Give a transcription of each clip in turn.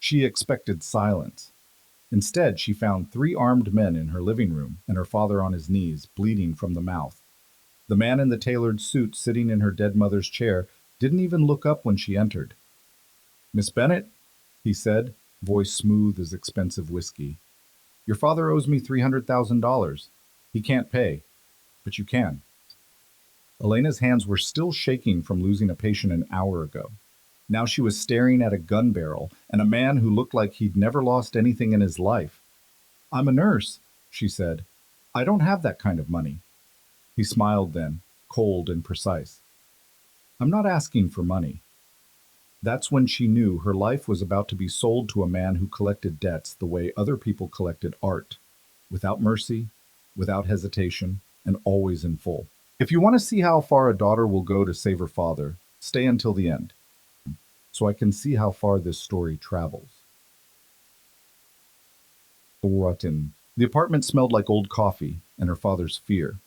She expected silence. Instead, she found three armed men in her living room and her father on his knees, bleeding from the mouth. The man in the tailored suit sitting in her dead mother's chair didn't even look up when she entered. "Miss Bennet," he said, voice smooth as expensive whiskey. "Your father owes me $300,000. He can't pay, but you can." Elena's hands were still shaking from losing a patient an hour ago. Now she was staring at a gun barrel and a man who looked like he'd never lost anything in his life. "I'm a nurse," she said. "I don't have that kind of money." He smiled then, cold and precise. "I'm not asking for money." That's when she knew her life was about to be sold to a man who collected debts the way other people collected art, without mercy, without hesitation, and always in full. If you want to see how far a daughter will go to save her father, stay until the end, so I can see how far this story travels. Rotten. The apartment smelled like old coffee and her father's fear.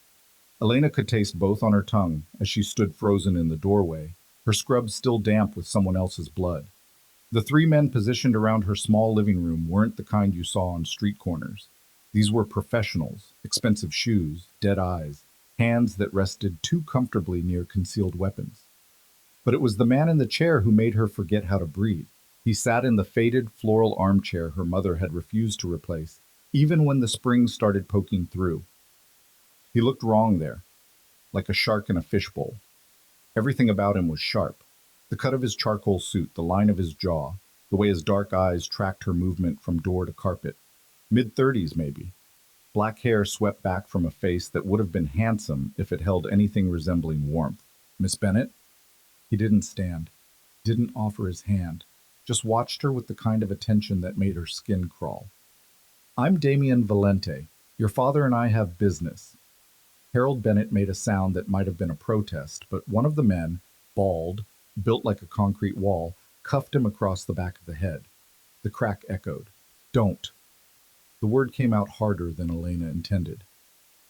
Elena could taste both on her tongue as she stood frozen in the doorway, her scrubs still damp with someone else's blood. The three men positioned around her small living room weren't the kind you saw on street corners. These were professionals, expensive shoes, dead eyes, hands that rested too comfortably near concealed weapons. But it was the man in the chair who made her forget how to breathe. He sat in the faded floral armchair her mother had refused to replace, even when the springs started poking through. He looked wrong there, like a shark in a fishbowl. Everything about him was sharp. The cut of his charcoal suit, the line of his jaw, the way his dark eyes tracked her movement from door to carpet. Mid-30s, maybe. Black hair swept back from a face that would have been handsome if it held anything resembling warmth. "Miss Bennet?" He didn't stand, didn't offer his hand, just watched her with the kind of attention that made her skin crawl. "I'm Damien Valente. Your father and I have business." Harold Bennett made a sound that might have been a protest, but one of the men, bald, built like a concrete wall, cuffed him across the back of the head. The crack echoed. "Don't." The word came out harder than Elena intended.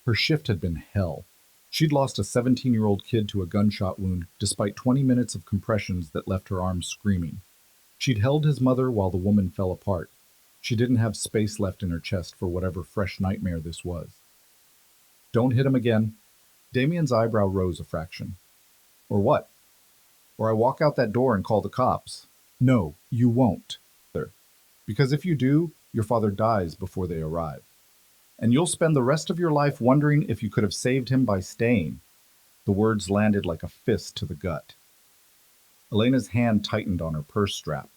Her shift had been hell. She'd lost a 17-year-old kid to a gunshot wound despite 20 minutes of compressions that left her arms screaming. She'd held his mother while the woman fell apart. She didn't have space left in her chest for whatever fresh nightmare this was. "Don't hit him again." Damien's eyebrow rose a fraction. "Or what? Or I walk out that door and call the cops." "No, you won't. Because if you do, your father dies before they arrive. And you'll spend the rest of your life wondering if you could have saved him by staying." The words landed like a fist to the gut. Elena's hand tightened on her purse strap.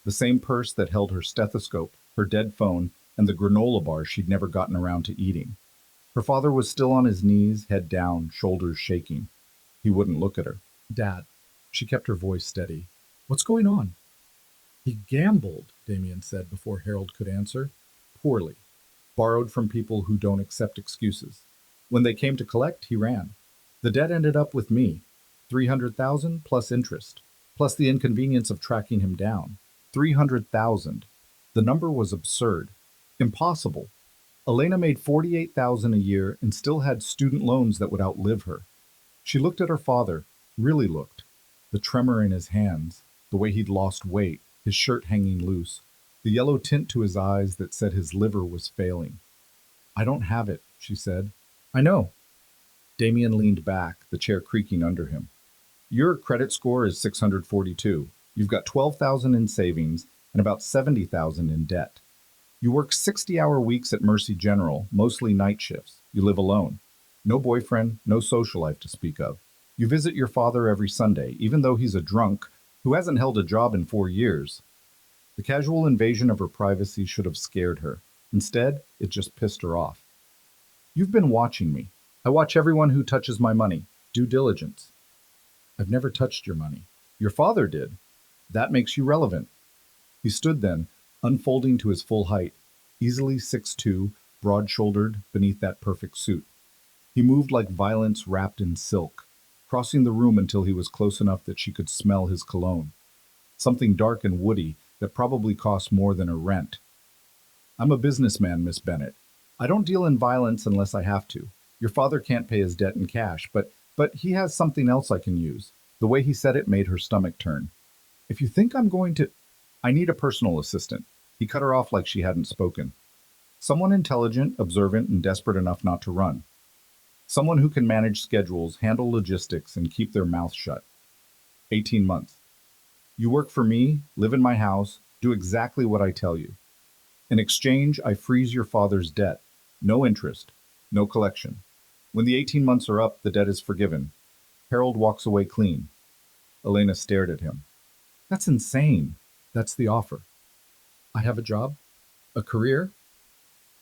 The same purse that held her stethoscope, her dead phone, and the granola bar she'd never gotten around to eating. Her father was still on his knees, head down, shoulders shaking. He wouldn't look at her. "Dad." She kept her voice steady. "What's going on?" "He gambled," Damien said before Harold could answer. "Poorly. Borrowed from people who don't accept excuses. When they came to collect, he ran. The debt ended up with me. 300,000 plus interest, plus the inconvenience of tracking him down. 300,000. The number was absurd. Impossible. Elena made 48,000 a year and still had student loans that would outlive her. She looked at her father, really looked. The tremor in his hands, the way he'd lost weight, his shirt hanging loose, the yellow tint to his eyes that said his liver was failing. "I don't have it," she said. "I know." Damien leaned back, the chair creaking under him. "Your credit score is 642. You've got 12,000 in savings and about 70,000 in debt. You work 60-hour weeks at Mercy General, mostly night shifts. You live alone. No boyfriend, no social life to speak of. You visit your father every Sunday, even though he's a drunk who hasn't held a job in 4 years. The casual invasion of her privacy should have scared her. Instead, it just pissed her off. "You've been watching me. I watch everyone who touches my money. Due diligence." "I've never touched your money." "Your father did. That makes you relevant." He stood then, unfolding to his full height, easily 6'2", broad-shouldered beneath that perfect suit. He moved like violence wrapped in silk, crossing the room until he was close enough that she could smell his cologne. Something dark and woody that probably cost more than a rent. "I'm a businessman, Miss Bennet. I don't deal in violence unless I have to. Your father can't pay his debt in cash, but he has something else I can use." The way he said it made her stomach turn. "If you think I'm going to..." I need a personal assistant. He cut her off like she hadn't spoken. Someone intelligent, observant, and desperate enough not to run. Someone who can manage schedules, handle logistics, and keep their mouth shut. 18 months. You work for me, live in my house, do exactly what I tell you. In exchange, I freeze your father's debt. No interest, no collection. When the 18 months are up, the debt is forgiven. Harold walks away clean. Elena stared at him. That's insane. That's the offer. I have a job? A career?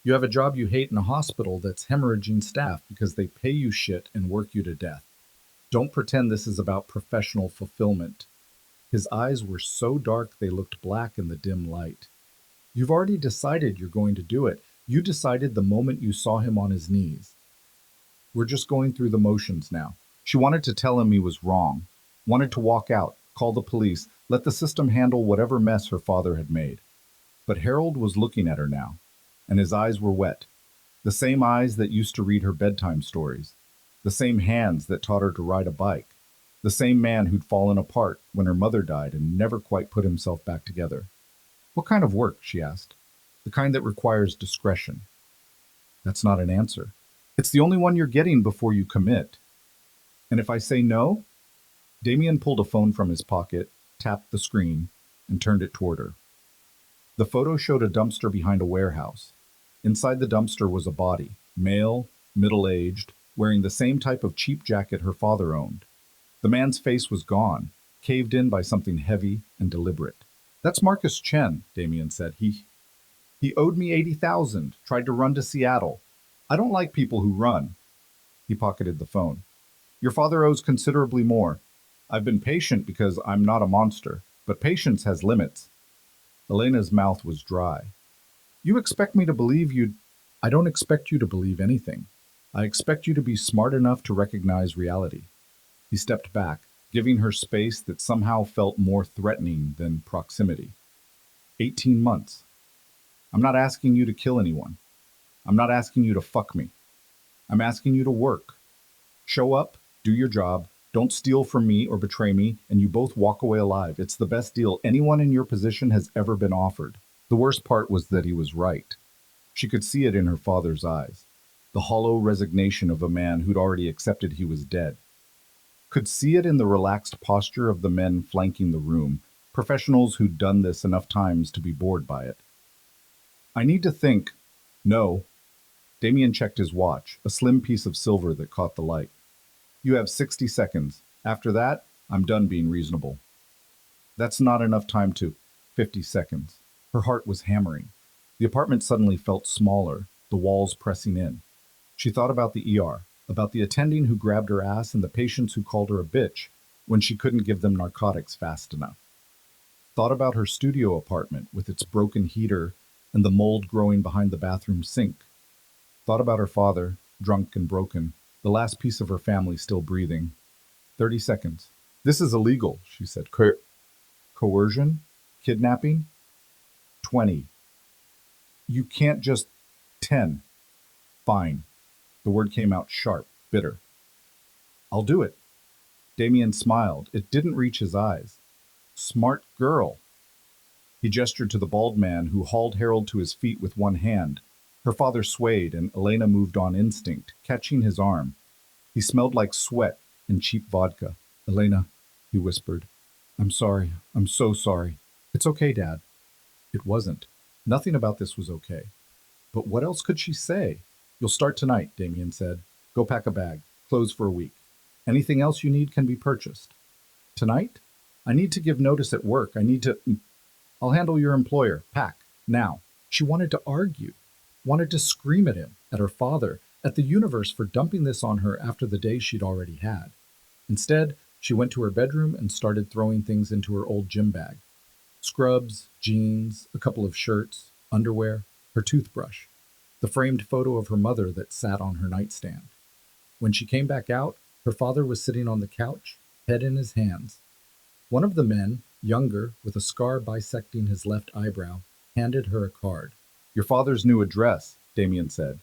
You have a job you hate in a hospital that's hemorrhaging staff because they pay you shit and work you to death. Don't pretend this is about professional fulfillment. His eyes were so dark they looked black in the dim light. You've already decided you're going to do it. You decided the moment you saw him on his knees. We're just going through the motions now. She wanted to tell him he was wrong, wanted to walk out, call the police, let the system handle whatever mess her father had made. But Harold was looking at her now, and his eyes were wet. The same eyes that used to read her bedtime stories. The same hands that taught her to ride a bike. The same man who'd fallen apart when her mother died and never quite put himself back together. What kind of work? She asked. The kind that requires discretion. That's not an answer. It's the only one you're getting before you commit. And if I say no? Damien pulled a phone from his pocket, tapped the screen, and turned it toward her. The photo showed a dumpster behind a warehouse. Inside the dumpster was a body, male, middle-aged, wearing the same type of cheap jacket her father owned. The man's face was gone, caved in by something heavy and deliberate. That's Marcus Chen, Damien said. He owed me 80,000, tried to run to Seattle. I don't like people who run. He pocketed the phone. Your father owes considerably more. I've been patient because I'm not a monster, but patience has limits. Elena's mouth was dry. You expect me to believe you'd... I don't expect you to believe anything. I expect you to be smart enough to recognize reality. He stepped back, giving her space that somehow felt more threatening than proximity. 18 months. I'm not asking you to kill anyone. I'm not asking you to fuck me. I'm asking you to work. Show up, do your job, don't steal from me or betray me, and you both walk away alive. It's the best deal anyone in your position has ever been offered. The worst part was that he was right. She could see it in her father's eyes. The hollow resignation of a man who'd already accepted he was dead. Could see it in the relaxed posture of the men flanking the room, professionals who'd done this enough times to be bored by it. I need to think. No. Damien checked his watch, a slim piece of silver that caught the light. You have 60 seconds. After that, I'm done being reasonable. That's not enough time to... 50 seconds. Her heart was hammering. The apartment suddenly felt smaller, the walls pressing in. She thought about the ER, about the attending who grabbed her ass and the patients who called her a bitch when she couldn't give them narcotics fast enough. Thought about her studio apartment with its broken heater and the mold growing behind the bathroom sink. Thought about her father, drunk and broken, the last piece of her family still breathing. 30 seconds. This is illegal, she said. Coercion? Kidnapping? 20. You can't just... 10. Fine. The word came out sharp, bitter. I'll do it. Damien smiled. It didn't reach his eyes. Smart girl. He gestured to the bald man who hauled Harold to his feet with one hand. Her father swayed, and Elena moved on instinct, catching his arm. He smelled like sweat and cheap vodka. Elena, he whispered. I'm sorry. I'm so sorry. It's okay, Dad. It wasn't. Nothing about this was okay. But what else could she say? You'll start tonight, Damien said. Go pack a bag. Clothes for a week. Anything else you need can be purchased. Tonight? I need to give notice at work. I need to... I'll handle your employer. Pack. Now. She wanted to argue. Wanted to scream at him, at her father, at the universe for dumping this on her after the day she'd already had. Instead, she went to her bedroom and started throwing things into her old gym bag. Scrubs, jeans, a couple of shirts, underwear, her toothbrush, the framed photo of her mother that sat on her nightstand. When she came back out, her father was sitting on the couch, head in his hands. One of the men, younger, with a scar bisecting his left eyebrow, handed her a card. Your father's new address, Damien said.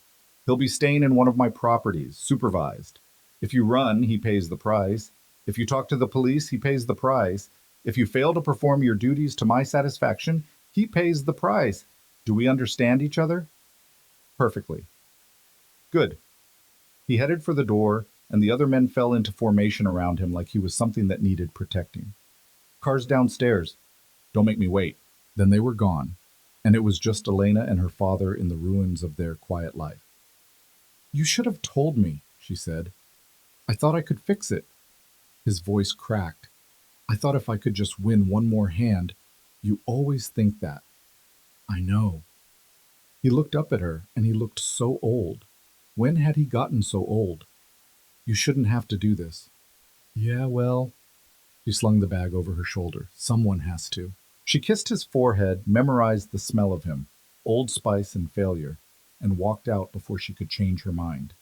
He'll be staying in one of my properties, supervised. If you run, he pays the price. If you talk to the police, he pays the price. If you fail to perform your duties to my satisfaction, he pays the price. Do we understand each other? Perfectly. Good. He headed for the door, and the other men fell into formation around him like he was something that needed protecting. Car's downstairs. Don't make me wait. Then they were gone, and it was just Elena and her father in the ruins of their quiet life. You should have told me, she said. I thought I could fix it. His voice cracked. I thought if I could just win one more hand. You always think that. I know. He looked up at her, and he looked so old. When had he gotten so old? You shouldn't have to do this. Yeah, well, she slung the bag over her shoulder. Someone has to. She kissed his forehead, memorized the smell of him, Old Spice and failure, and walked out before she could change her mind.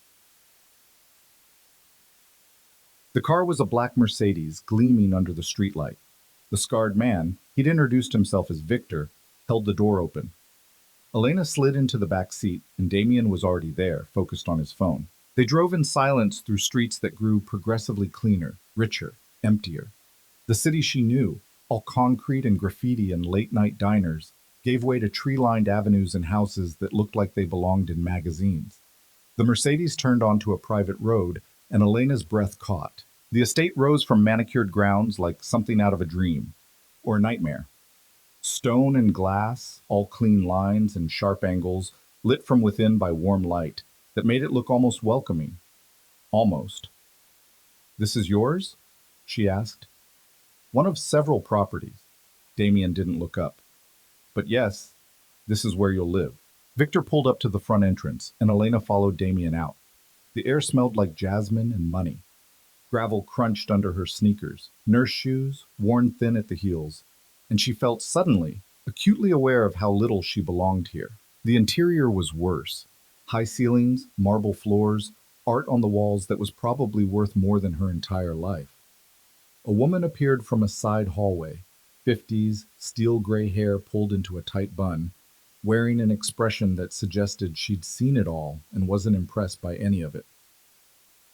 The car was a black Mercedes, gleaming under the streetlight. The scarred man, he'd introduced himself as Victor, held the door open. Elena slid into the back seat, and Damien was already there, focused on his phone. They drove in silence through streets that grew progressively cleaner, richer, emptier. The city she knew, all concrete and graffiti and late-night diners, gave way to tree-lined avenues and houses that looked like they belonged in magazines. The Mercedes turned onto a private road, and Elena's breath caught. The estate rose from manicured grounds like something out of a dream, or a nightmare. Stone and glass, all clean lines and sharp angles, lit from within by warm light, that made it look almost welcoming. Almost. This is yours? She asked. One of several properties. Damien didn't look up. But yes, this is where you'll live. Victor pulled up to the front entrance, and Elena followed Damien out. The air smelled like jasmine and money. Gravel crunched under her sneakers, nurse shoes, worn thin at the heels, and she felt suddenly, acutely aware of how little she belonged here. The interior was worse. High ceilings, marble floors, art on the walls that was probably worth more than her entire life. A woman appeared from a side hallway, 50s, steel gray hair pulled into a tight bun, wearing an expression that suggested she'd seen it all and wasn't impressed by any of it.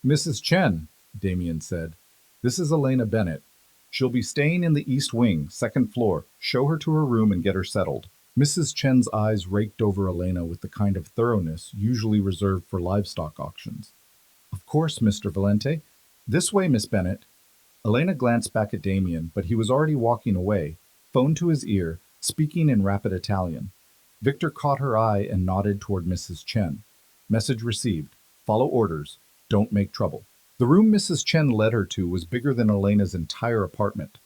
Mrs. Chen, Damien said, this is Elena Bennett. She'll be staying in the East Wing, second floor. Show her to her room and get her settled. Mrs. Chen's eyes raked over Elena with the kind of thoroughness usually reserved for livestock auctions. Of course, Mr. Valente. This way, Miss Bennett. Elena glanced back at Damien, but he was already walking away, phone to his ear, speaking in rapid Italian. Victor caught her eye and nodded toward Mrs. Chen. Message received. Follow orders. Don't make trouble. The room Mrs. Chen led her to was bigger than Elena's entire apartment.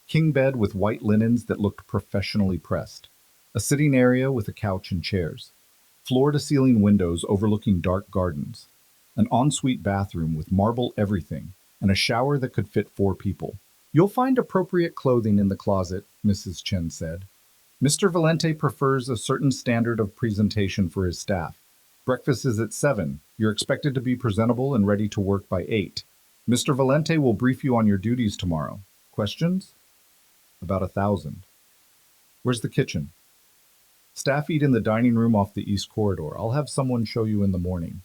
King bed with white linens that looked professionally pressed. A sitting area with a couch and chairs. Floor-to-ceiling windows overlooking dark gardens. An ensuite bathroom with marble everything, and a shower that could fit 4 people. You'll find appropriate clothing in the closet, Mrs. Chen said. Mr. Valente prefers a certain standard of presentation for his staff. Breakfast is at 7. You're expected to be presentable and ready to work by 8. Mr. Valente will brief you on your duties tomorrow. Questions? About 1,000. Where's the kitchen? Staff eat in the dining room off the east corridor. I'll have someone show you in the morning.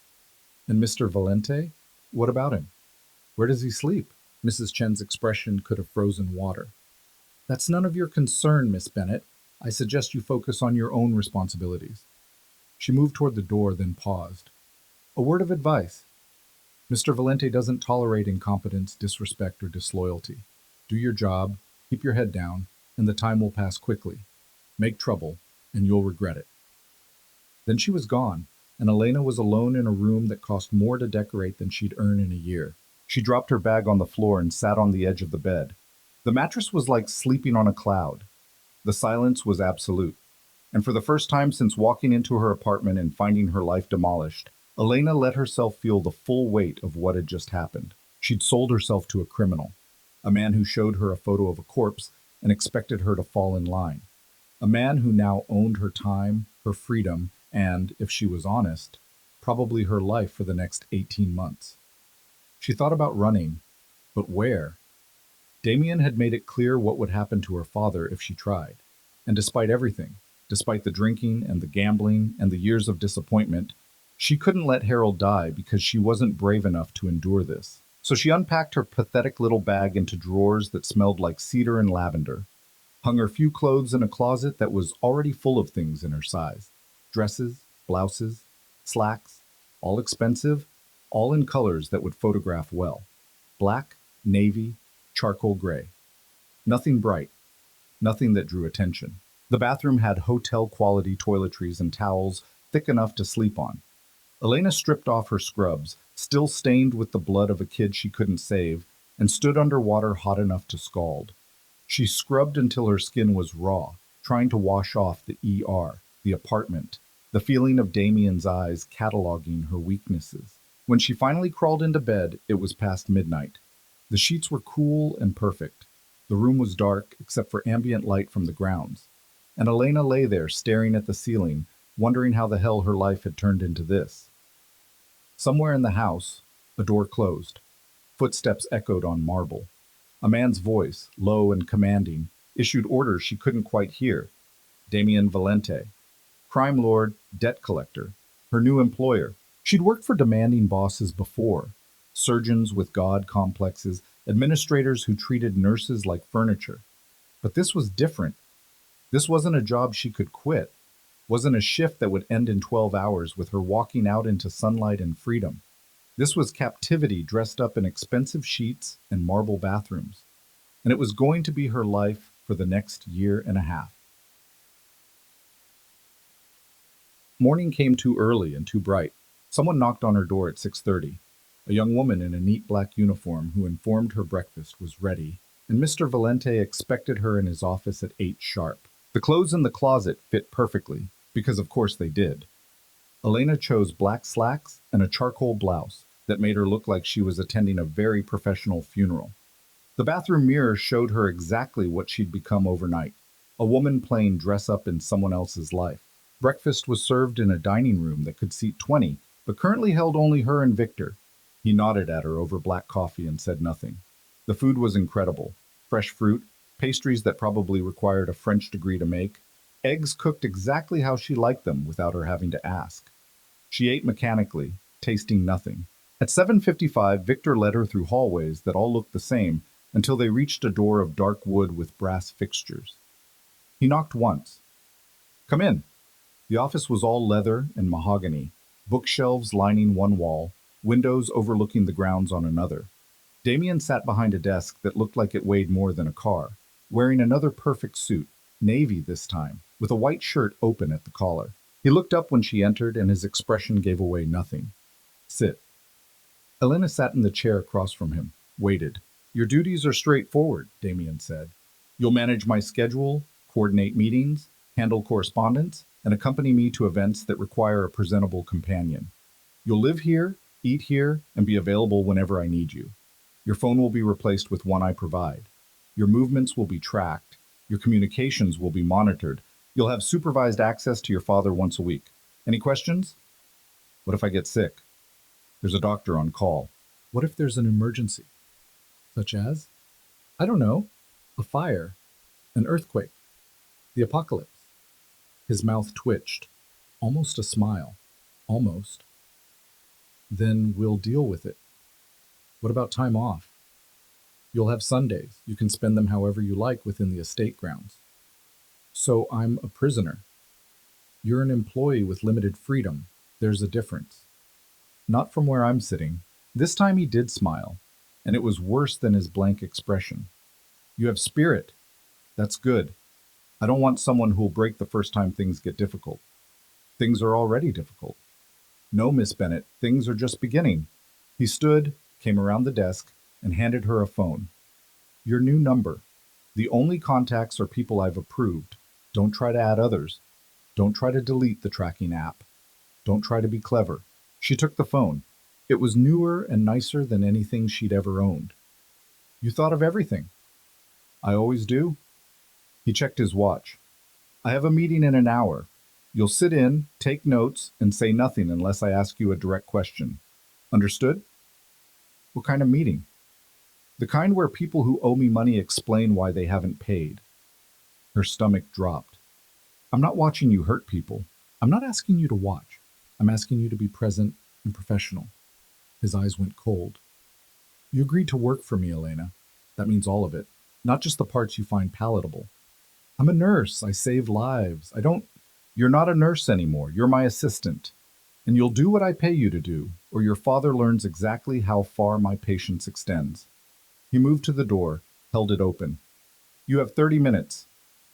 And Mr. Valente? What about him? Where does he sleep? Mrs. Chen's expression could have frozen water. That's none of your concern, Miss Bennett. I suggest you focus on your own responsibilities. She moved toward the door, then paused. A word of advice. Mr. Valente doesn't tolerate incompetence, disrespect, or disloyalty. Do your job, keep your head down, and the time will pass quickly. Make trouble, and you'll regret it. Then she was gone, and Elena was alone in a room that cost more to decorate than she'd earn in a year. She dropped her bag on the floor and sat on the edge of the bed. The mattress was like sleeping on a cloud. The silence was absolute. And for the first time since walking into her apartment and finding her life demolished, Elena let herself feel the full weight of what had just happened. She'd sold herself to a criminal, a man who showed her a photo of a corpse and expected her to fall in line, a man who now owned her time, her freedom, and, if she was honest, probably her life for the next 18 months. She thought about running, but where? Damien had made it clear what would happen to her father if she tried, and despite everything, despite the drinking and the gambling and the years of disappointment, she couldn't let Harold die because she wasn't brave enough to endure this. So she unpacked her pathetic little bag into drawers that smelled like cedar and lavender, hung her few clothes in a closet that was already full of things in her size: dresses, blouses, slacks, all expensive, all in colors that would photograph well: black, navy, charcoal gray. Nothing bright, nothing that drew attention. The bathroom had hotel quality toiletries and towels thick enough to sleep on. Elena stripped off her scrubs, still stained with the blood of a kid she couldn't save, and stood under water hot enough to scald. She scrubbed until her skin was raw, trying to wash off the ER, the apartment, the feeling of Damien's eyes cataloging her weaknesses. When she finally crawled into bed, it was past midnight. The sheets were cool and perfect. The room was dark except for ambient light from the grounds. And Elena lay there staring at the ceiling, wondering how the hell her life had turned into this. Somewhere in the house, a door closed. Footsteps echoed on marble. A man's voice, low and commanding, issued orders she couldn't quite hear. Damien Valente. Crime lord, debt collector. Her new employer. She'd worked for demanding bosses before. Surgeons with god complexes, administrators who treated nurses like furniture. But this was different. This wasn't a job she could quit. Wasn't a shift that would end in 12 hours with her walking out into sunlight and freedom. This was captivity dressed up in expensive sheets and marble bathrooms. And it was going to be her life for the next year and a half. Morning came too early and too bright. Someone knocked on her door at 6:30. A young woman in a neat black uniform who informed her breakfast was ready, and Mr. Valente expected her in his office at 8 sharp. The clothes in the closet fit perfectly, because of course they did. Elena chose black slacks and a charcoal blouse that made her look like she was attending a very professional funeral. The bathroom mirror showed her exactly what she'd become overnight: a woman playing dress up in someone else's life. Breakfast was served in a dining room that could seat 20, but currently held only her and Victor. He nodded at her over black coffee and said nothing. The food was incredible: fresh fruit, pastries that probably required a French degree to make, eggs cooked exactly how she liked them without her having to ask. She ate mechanically, tasting nothing. At 7:55, Victor led her through hallways that all looked the same until they reached a door of dark wood with brass fixtures. He knocked once. "Come in." The office was all leather and mahogany, bookshelves lining one wall, windows overlooking the grounds on another. Damien sat behind a desk that looked like it weighed more than a car, wearing another perfect suit, navy this time, with a white shirt open at the collar. He looked up when she entered, and his expression gave away nothing. "Sit." Elena sat in the chair across from him, waited. "Your duties are straightforward," Damien said. "You'll manage my schedule, coordinate meetings, handle correspondence, and accompany me to events that require a presentable companion. You'll live here, eat here, and be available whenever I need you. Your phone will be replaced with one I provide. Your movements will be tracked. Your communications will be monitored. You'll have supervised access to your father once a week. Any questions? What if I get sick? There's a doctor on call. What if there's an emergency? Such as? I don't know. A fire. An earthquake. The apocalypse." His mouth twitched. Almost a smile. Almost. "Then we'll deal with it. What about time off? You'll have Sundays. You can spend them however you like within the estate grounds." "So I'm a prisoner." "You're an employee with limited freedom. There's a difference." "Not from where I'm sitting." This time he did smile, and it was worse than his blank expression. "You have spirit. That's good. I don't want someone who'll break the first time things get difficult. Things are already difficult." "No, Miss Bennett, things are just beginning." He stood, came around the desk, and handed her a phone. "Your new number. The only contacts are people I've approved. Don't try to add others. Don't try to delete the tracking app. Don't try to be clever." She took the phone. It was newer and nicer than anything she'd ever owned. "You thought of everything." "I always do." He checked his watch. "I have a meeting in an hour. You'll sit in, take notes, and say nothing unless I ask you a direct question. Understood?" "What kind of meeting?" "The kind where people who owe me money explain why they haven't paid." Her stomach dropped. "I'm not watching you hurt people. I'm not asking you to watch. I'm asking you to be present and professional." His eyes went cold. You agreed to work for me, Elena. That means all of it, not just the parts you find palatable. I'm a nurse. I save lives. I don't. You're not a nurse anymore. You're my assistant. And you'll do what I pay you to do, or your father learns exactly how far my patience extends. He moved to the door, held it open. You have 30 minutes.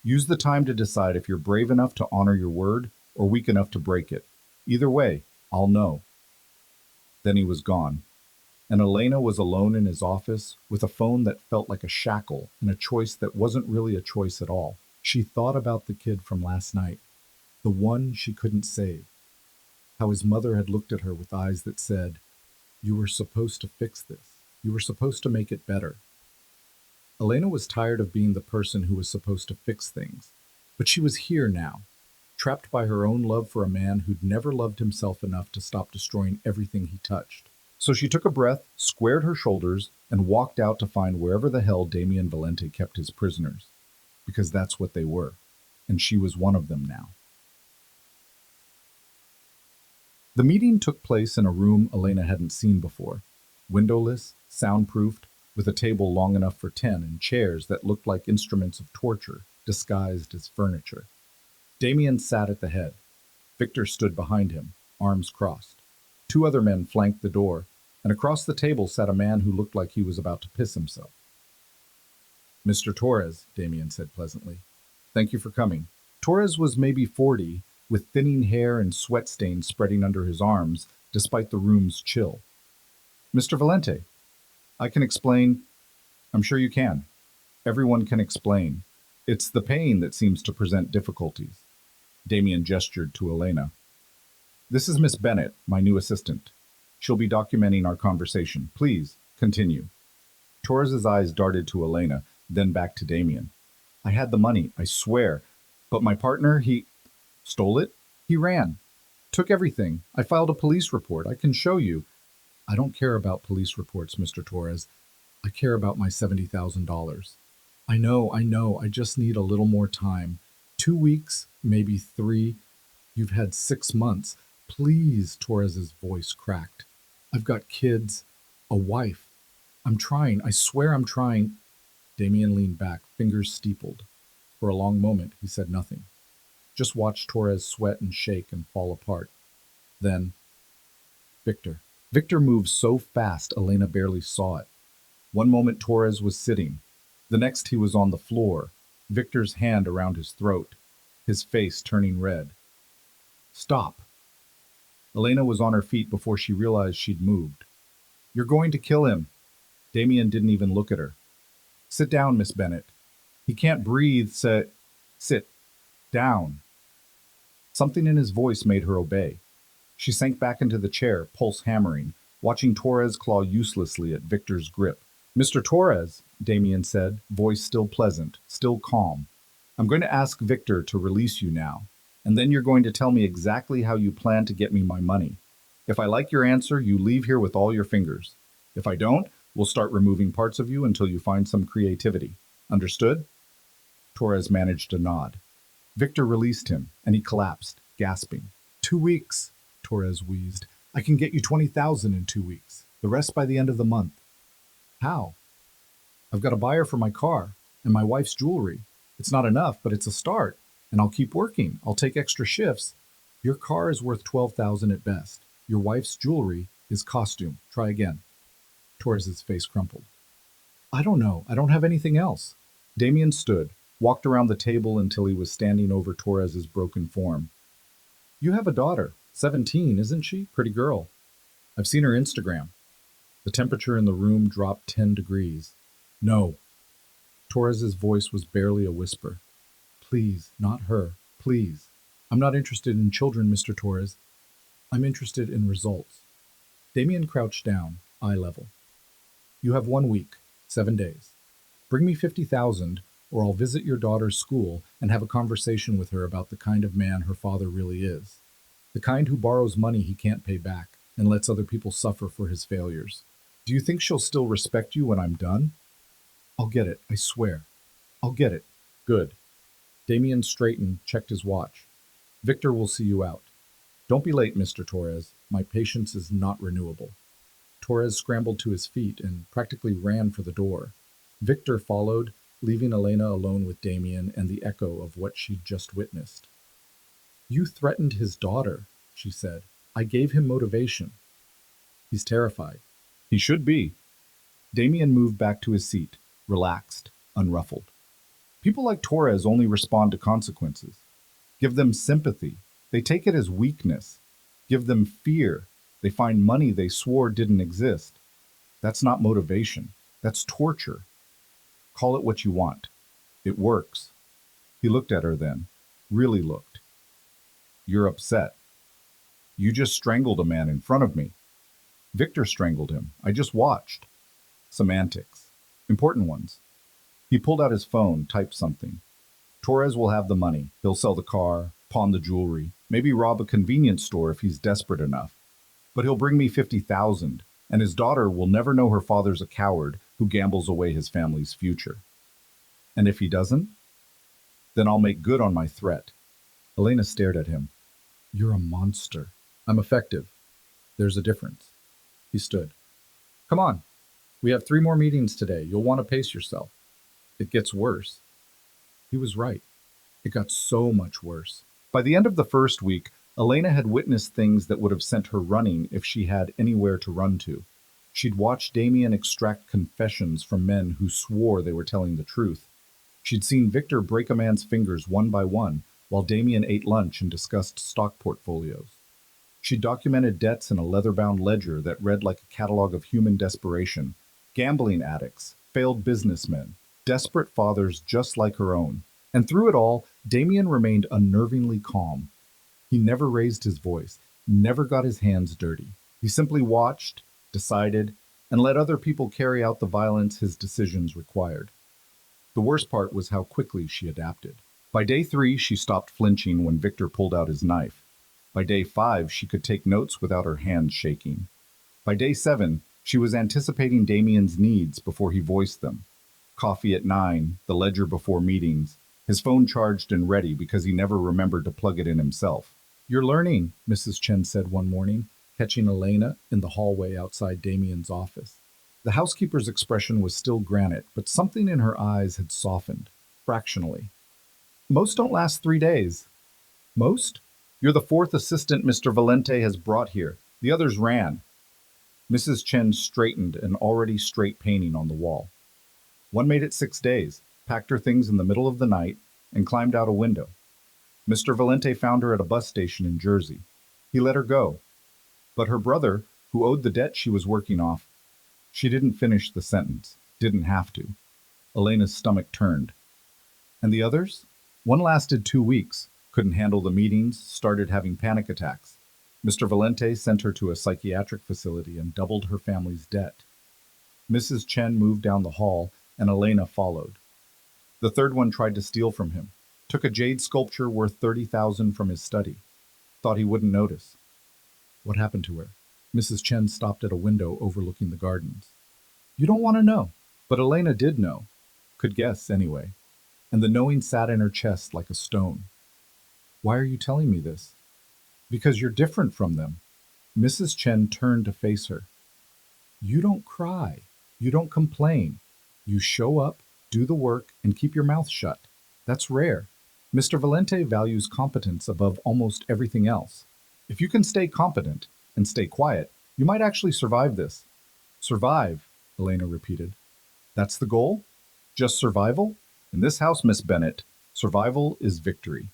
Use the time to decide if you're brave enough to honor your word or weak enough to break it. Either way, I'll know. Then he was gone, and Elena was alone in his office with a phone that felt like a shackle and a choice that wasn't really a choice at all. She thought about the kid from last night, the one she couldn't save, how his mother had looked at her with eyes that said, "You were supposed to fix this. You were supposed to make it better." Elena was tired of being the person who was supposed to fix things, but she was here now, trapped by her own love for a man who'd never loved himself enough to stop destroying everything he touched. So she took a breath, squared her shoulders, and walked out to find wherever the hell Damien Valente kept his prisoners, because that's what they were, and she was one of them now. The meeting took place in a room Elena hadn't seen before, windowless, soundproofed, with a table long enough for 10 and chairs that looked like instruments of torture disguised as furniture. Damien sat at the head. Victor stood behind him, arms crossed. Two other men flanked the door, and across the table sat a man who looked like he was about to piss himself. "Mr. Torres," Damien said pleasantly. "Thank you for coming." Torres was maybe 40, with thinning hair and sweat stains spreading under his arms, despite the room's chill. "Mr. Valente, I can explain. I'm sure you can. Everyone can explain. It's the pain that seems to present difficulties." Damien gestured to Elena. "This is Miss Bennett, my new assistant. She'll be documenting our conversation. Please, continue." Torres's eyes darted to Elena, then back to Damien. "I had the money, I swear. But my partner, he stole it. He ran. Took everything. I filed a police report. I can show you." "I don't care about police reports, Mr. Torres. I care about my $70,000. I know. I just need a little more time. 2 weeks, maybe 3. You've had 6 months. Please," Torres's voice cracked. "I've got kids, a wife. I'm trying. I swear I'm trying." Damien leaned back, fingers steepled. For a long moment, he said nothing. Just watched Torres sweat and shake and fall apart. Then, Victor. Victor moved so fast Elena barely saw it. One moment Torres was sitting. The next he was on the floor, Victor's hand around his throat, his face turning red. "Stop." Elena was on her feet before she realized she'd moved. "You're going to kill him." Damien didn't even look at her. "Sit down, Miss Bennett. He can't breathe, sit down." Something in his voice made her obey. She sank back into the chair, pulse hammering, watching Torres claw uselessly at Victor's grip. "Mr. Torres," Damien said, voice still pleasant, still calm. "I'm going to ask Victor to release you now, and then you're going to tell me exactly how you plan to get me my money. If I like your answer, you leave here with all your fingers. If I don't, we'll start removing parts of you until you find some creativity. Understood?" Torres managed a nod. Victor released him, and he collapsed, gasping. 2 weeks, Torres wheezed. "I can get you 20,000 in 2 weeks. The rest by the end of the month." "How?" "I've got a buyer for my car and my wife's jewelry. It's not enough, but it's a start. And I'll keep working. I'll take extra shifts. Your car is worth 12,000 at best. Your wife's jewelry is costume. Try again." Torres's face crumpled. "I don't know. I don't have anything else." Damien stood, walked around the table until he was standing over Torres's broken form. "You have a daughter. 17, isn't she? Pretty girl. I've seen her Instagram." The temperature in the room dropped 10 degrees. "No." Torres's voice was barely a whisper. "Please, not her. Please. I'm not interested in children, Mr. Torres. I'm interested in results." Damien crouched down, eye level. "You have 1 week, 7 days. Bring me 50,000, or I'll visit your daughter's school and have a conversation with her about the kind of man her father really is. The kind who borrows money he can't pay back and lets other people suffer for his failures. Do you think she'll still respect you when I'm done?" "I'll get it, I swear. I'll get it." "Good." Damien straightened, checked his watch. "Victor will see you out. Don't be late, Mr. Torres. My patience is not renewable." Torres scrambled to his feet and practically ran for the door. Victor followed, leaving Elena alone with Damien and the echo of what she'd just witnessed. "You threatened his daughter," she said. "I gave him motivation." "He's terrified." "He should be." Damien moved back to his seat, relaxed, unruffled. People like Torres only respond to consequences. Give them sympathy, they take it as weakness. Give them fear, they find money they swore didn't exist. That's not motivation, that's torture. Call it what you want. It works. He looked at her then, really looked. "You're upset. You just strangled a man in front of me." "Victor strangled him. I just watched." Semantics. Important ones. He pulled out his phone, typed something. "Torres will have the money. He'll sell the car, pawn the jewelry, maybe rob a convenience store if he's desperate enough. But he'll bring me 50,000, and his daughter will never know her father's a coward who gambles away his family's future. And if he doesn't, then I'll make good on my threat." Elena stared at him. "You're a monster." "I'm effective. There's a difference." He stood. "Come on. We have 3 more meetings today. You'll want to pace yourself. It gets worse." He was right. It got so much worse. By the end of the first week, Elena had witnessed things that would have sent her running if she had anywhere to run to. She'd watched Damien extract confessions from men who swore they were telling the truth. She'd seen Victor break a man's fingers one by one while Damien ate lunch and discussed stock portfolios. She documented debts in a leather-bound ledger that read like a catalog of human desperation, gambling addicts, failed businessmen, desperate fathers just like her own. And through it all, Damien remained unnervingly calm. He never raised his voice, never got his hands dirty. He simply watched, decided, and let other people carry out the violence his decisions required. The worst part was how quickly she adapted. By day 3, she stopped flinching when Victor pulled out his knife. By day 5, she could take notes without her hands shaking. By day 7, she was anticipating Damien's needs before he voiced them. Coffee at 9, the ledger before meetings, his phone charged and ready because he never remembered to plug it in himself. "You're learning," Mrs. Chen said one morning, catching Elena in the hallway outside Damien's office. The housekeeper's expression was still granite, but something in her eyes had softened, fractionally. "Most don't last 3 days." "Most? You're the 4th assistant Mr. Valente has brought here. The others ran." Mrs. Chen straightened an already straight painting on the wall. "One made it 6 days, packed her things in the middle of the night, and climbed out a window. Mr. Valente found her at a bus station in Jersey. He let her go. But her brother, who owed the debt she was working off, she didn't finish the sentence, didn't have to." Elena's stomach turned. "And the others?" "One lasted 2 weeks, couldn't handle the meetings, started having panic attacks. Mr. Valente sent her to a psychiatric facility and doubled her family's debt." Mrs. Chen moved down the hall, and Elena followed. "The 3rd one tried to steal from him. Took a jade sculpture worth 30,000 from his study. Thought he wouldn't notice." "What happened to her?" Mrs. Chen stopped at a window overlooking the gardens. "You don't want to know." But Elena did know. Could guess, anyway. And the knowing sat in her chest like a stone. "Why are you telling me this?" "Because you're different from them." Mrs. Chen turned to face her. "You don't cry. You don't complain. You show up, do the work, and keep your mouth shut. That's rare. Mr. Valente values competence above almost everything else. If you can stay competent and stay quiet, you might actually survive this." "Survive," Elena repeated. "That's the goal? Just survival? In this house, Miss Bennett, survival is victory."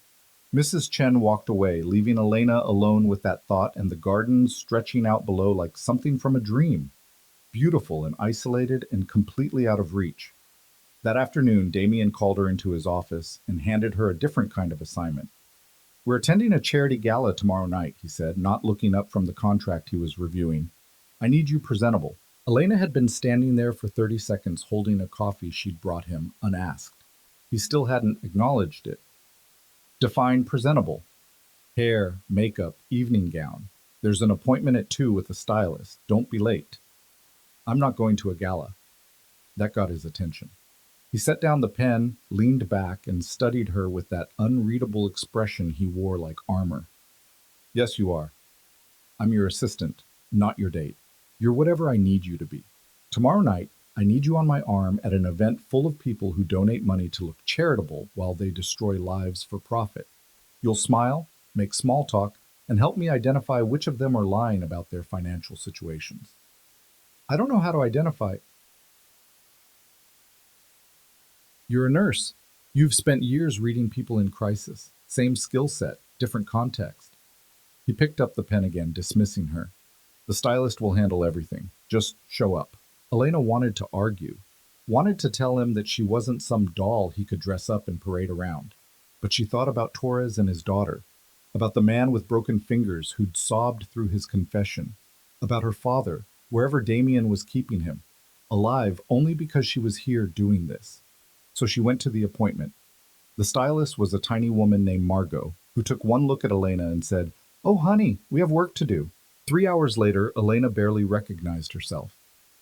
Mrs. Chen walked away, leaving Elena alone with that thought and the gardens stretching out below like something from a dream. Beautiful and isolated and completely out of reach. That afternoon, Damien called her into his office and handed her a different kind of assignment. "We're attending a charity gala tomorrow night," he said, not looking up from the contract he was reviewing. "I need you presentable." Elena had been standing there for 30 seconds holding a coffee she'd brought him, unasked. He still hadn't acknowledged it. "Define presentable." "Hair, makeup, evening gown. There's an appointment at 2 with a stylist. Don't be late." "I'm not going to a gala." That got his attention. He set down the pen, leaned back, and studied her with that unreadable expression he wore like armor. "Yes, you are. I'm your assistant, not your date." You're whatever I need you to be. Tomorrow night, I need you on my arm at an event full of people who donate money to look charitable while they destroy lives for profit. You'll smile, make small talk, and help me identify which of them are lying about their financial situations. I don't know how to identify. You're a nurse. You've spent years reading people in crisis. Same skill set, different context. He picked up the pen again, dismissing her. The stylist will handle everything. Just show up. Elena wanted to argue, wanted to tell him that she wasn't some doll he could dress up and parade around. But she thought about Torres and his daughter, about the man with broken fingers who'd sobbed through his confession, about her father, wherever Damien was keeping him, alive only because she was here doing this. So she went to the appointment. The stylist was a tiny woman named Margot, who took one look at Elena and said, "Oh, honey, we have work to do." 3 hours later, Elena barely recognized herself.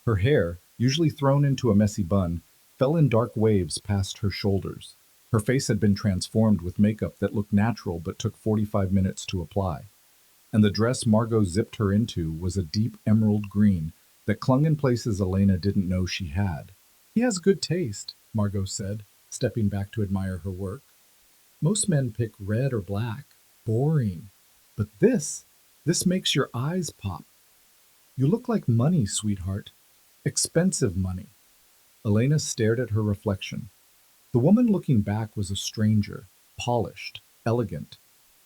Her hair, usually thrown into a messy bun, fell in dark waves past her shoulders. Her face had been transformed with makeup that looked natural but took 45 minutes to apply. And the dress Margot zipped her into was a deep emerald green that clung in places Elena didn't know she had. "He has good taste," Margot said, stepping back to admire her work. "Most men pick red or black. Boring. But this makes your eyes pop. You look like money, sweetheart. Expensive money." Elena stared at her reflection. The woman looking back was a stranger, polished, elegant,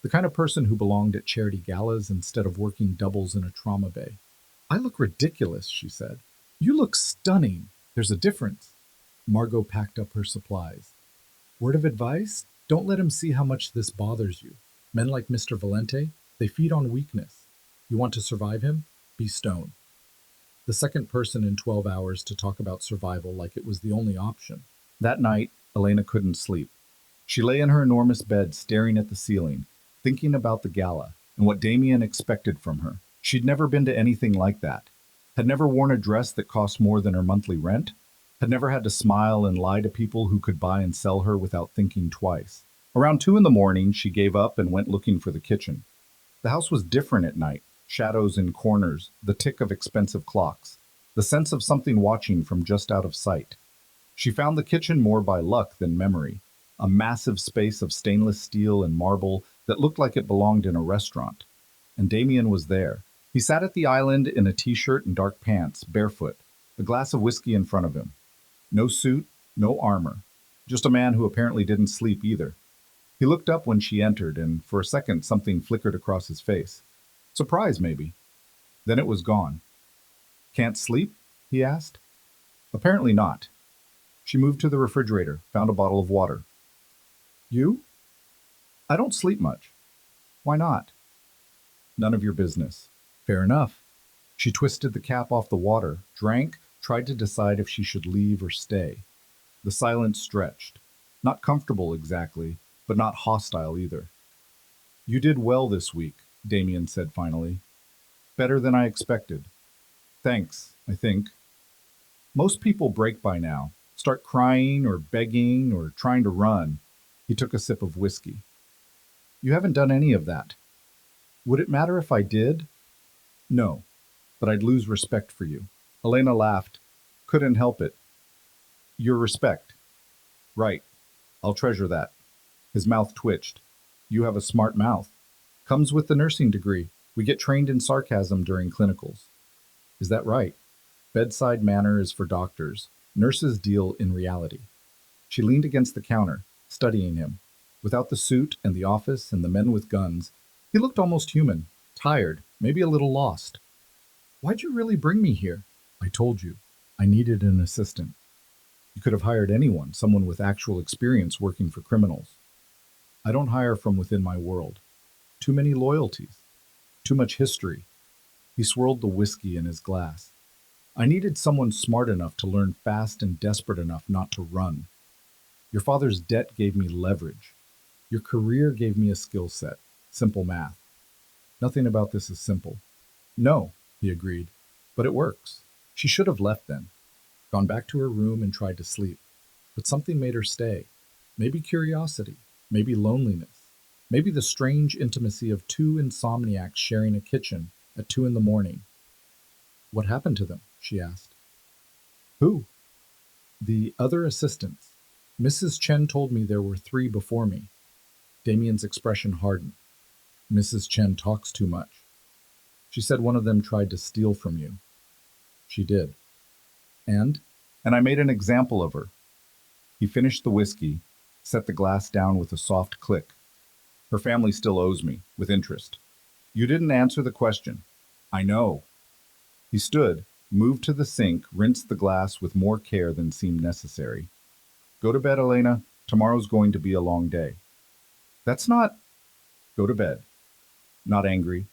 the kind of person who belonged at charity galas instead of working doubles in a trauma bay. "I look ridiculous," she said. "You look stunning. There's a difference." Margot packed up her supplies. "Word of advice? Don't let him see how much this bothers you. Men like Mr. Valente, they feed on weakness. You want to survive him? Be stone." The second person in 12 hours to talk about survival like it was the only option. That night, Elena couldn't sleep. She lay in her enormous bed staring at the ceiling, thinking about the gala and what Damien expected from her. She'd never been to anything like that, had never worn a dress that cost more than her monthly rent, had never had to smile and lie to people who could buy and sell her without thinking twice. Around 2 in the morning, she gave up and went looking for the kitchen. The house was different at night. Shadows in corners, the tick of expensive clocks, the sense of something watching from just out of sight. She found the kitchen more by luck than memory, a massive space of stainless steel and marble that looked like it belonged in a restaurant. And Damien was there. He sat at the island in a t-shirt and dark pants, barefoot, a glass of whiskey in front of him. No suit, no armor, just a man who apparently didn't sleep either. He looked up when she entered, and for a second something flickered across his face. Surprise, maybe. Then it was gone. "Can't sleep?" he asked. Apparently not. She moved to the refrigerator, found a bottle of water. "You?" "I don't sleep much." "Why not?" "None of your business." "Fair enough." She twisted the cap off the water, drank, tried to decide if she should leave or stay. The silence stretched. Not comfortable exactly, but not hostile either. "You did well this week," Damien said finally. "Better than I expected." "Thanks, I think." "Most people break by now, start crying or begging or trying to run." He took a sip of whiskey. "You haven't done any of that." "Would it matter if I did?" "No, but I'd lose respect for you." Elena laughed. "Couldn't help it." "Your respect." "Right. I'll treasure that." His mouth twitched. "You have a smart mouth. Comes with the nursing degree. We get trained in sarcasm during clinicals." "Is that right?" "Bedside manner is for doctors. Nurses deal in reality." She leaned against the counter, studying him. Without the suit and the office and the men with guns, he looked almost human, tired, maybe a little lost. "Why'd you really bring me here?" "I told you. I needed an assistant." "You could have hired anyone, someone with actual experience working for criminals." "I don't hire from within my world. Too many loyalties. Too much history." He swirled the whiskey in his glass. "I needed someone smart enough to learn fast and desperate enough not to run. Your father's debt gave me leverage. Your career gave me a skill set. Simple math." "Nothing about this is simple." "No," he agreed, "but it works." She should have left then, gone back to her room and tried to sleep. But something made her stay. Maybe curiosity, maybe loneliness, maybe the strange intimacy of two insomniacs sharing a kitchen at 2 in the morning. What happened to them? She asked. Who? The other assistants. Mrs. Chen told me there were 3 before me. Damien's expression hardened. Mrs. Chen talks too much. She said one of them tried to steal from you. She did. And? And I made an example of her. He finished the whiskey, set the glass down with a soft click. Her family still owes me, with interest. You didn't answer the question. I know. He stood, moved to the sink, rinsed the glass with more care than seemed necessary. Go to bed, Elena. Tomorrow's going to be a long day. That's not... Go to bed. Not angry.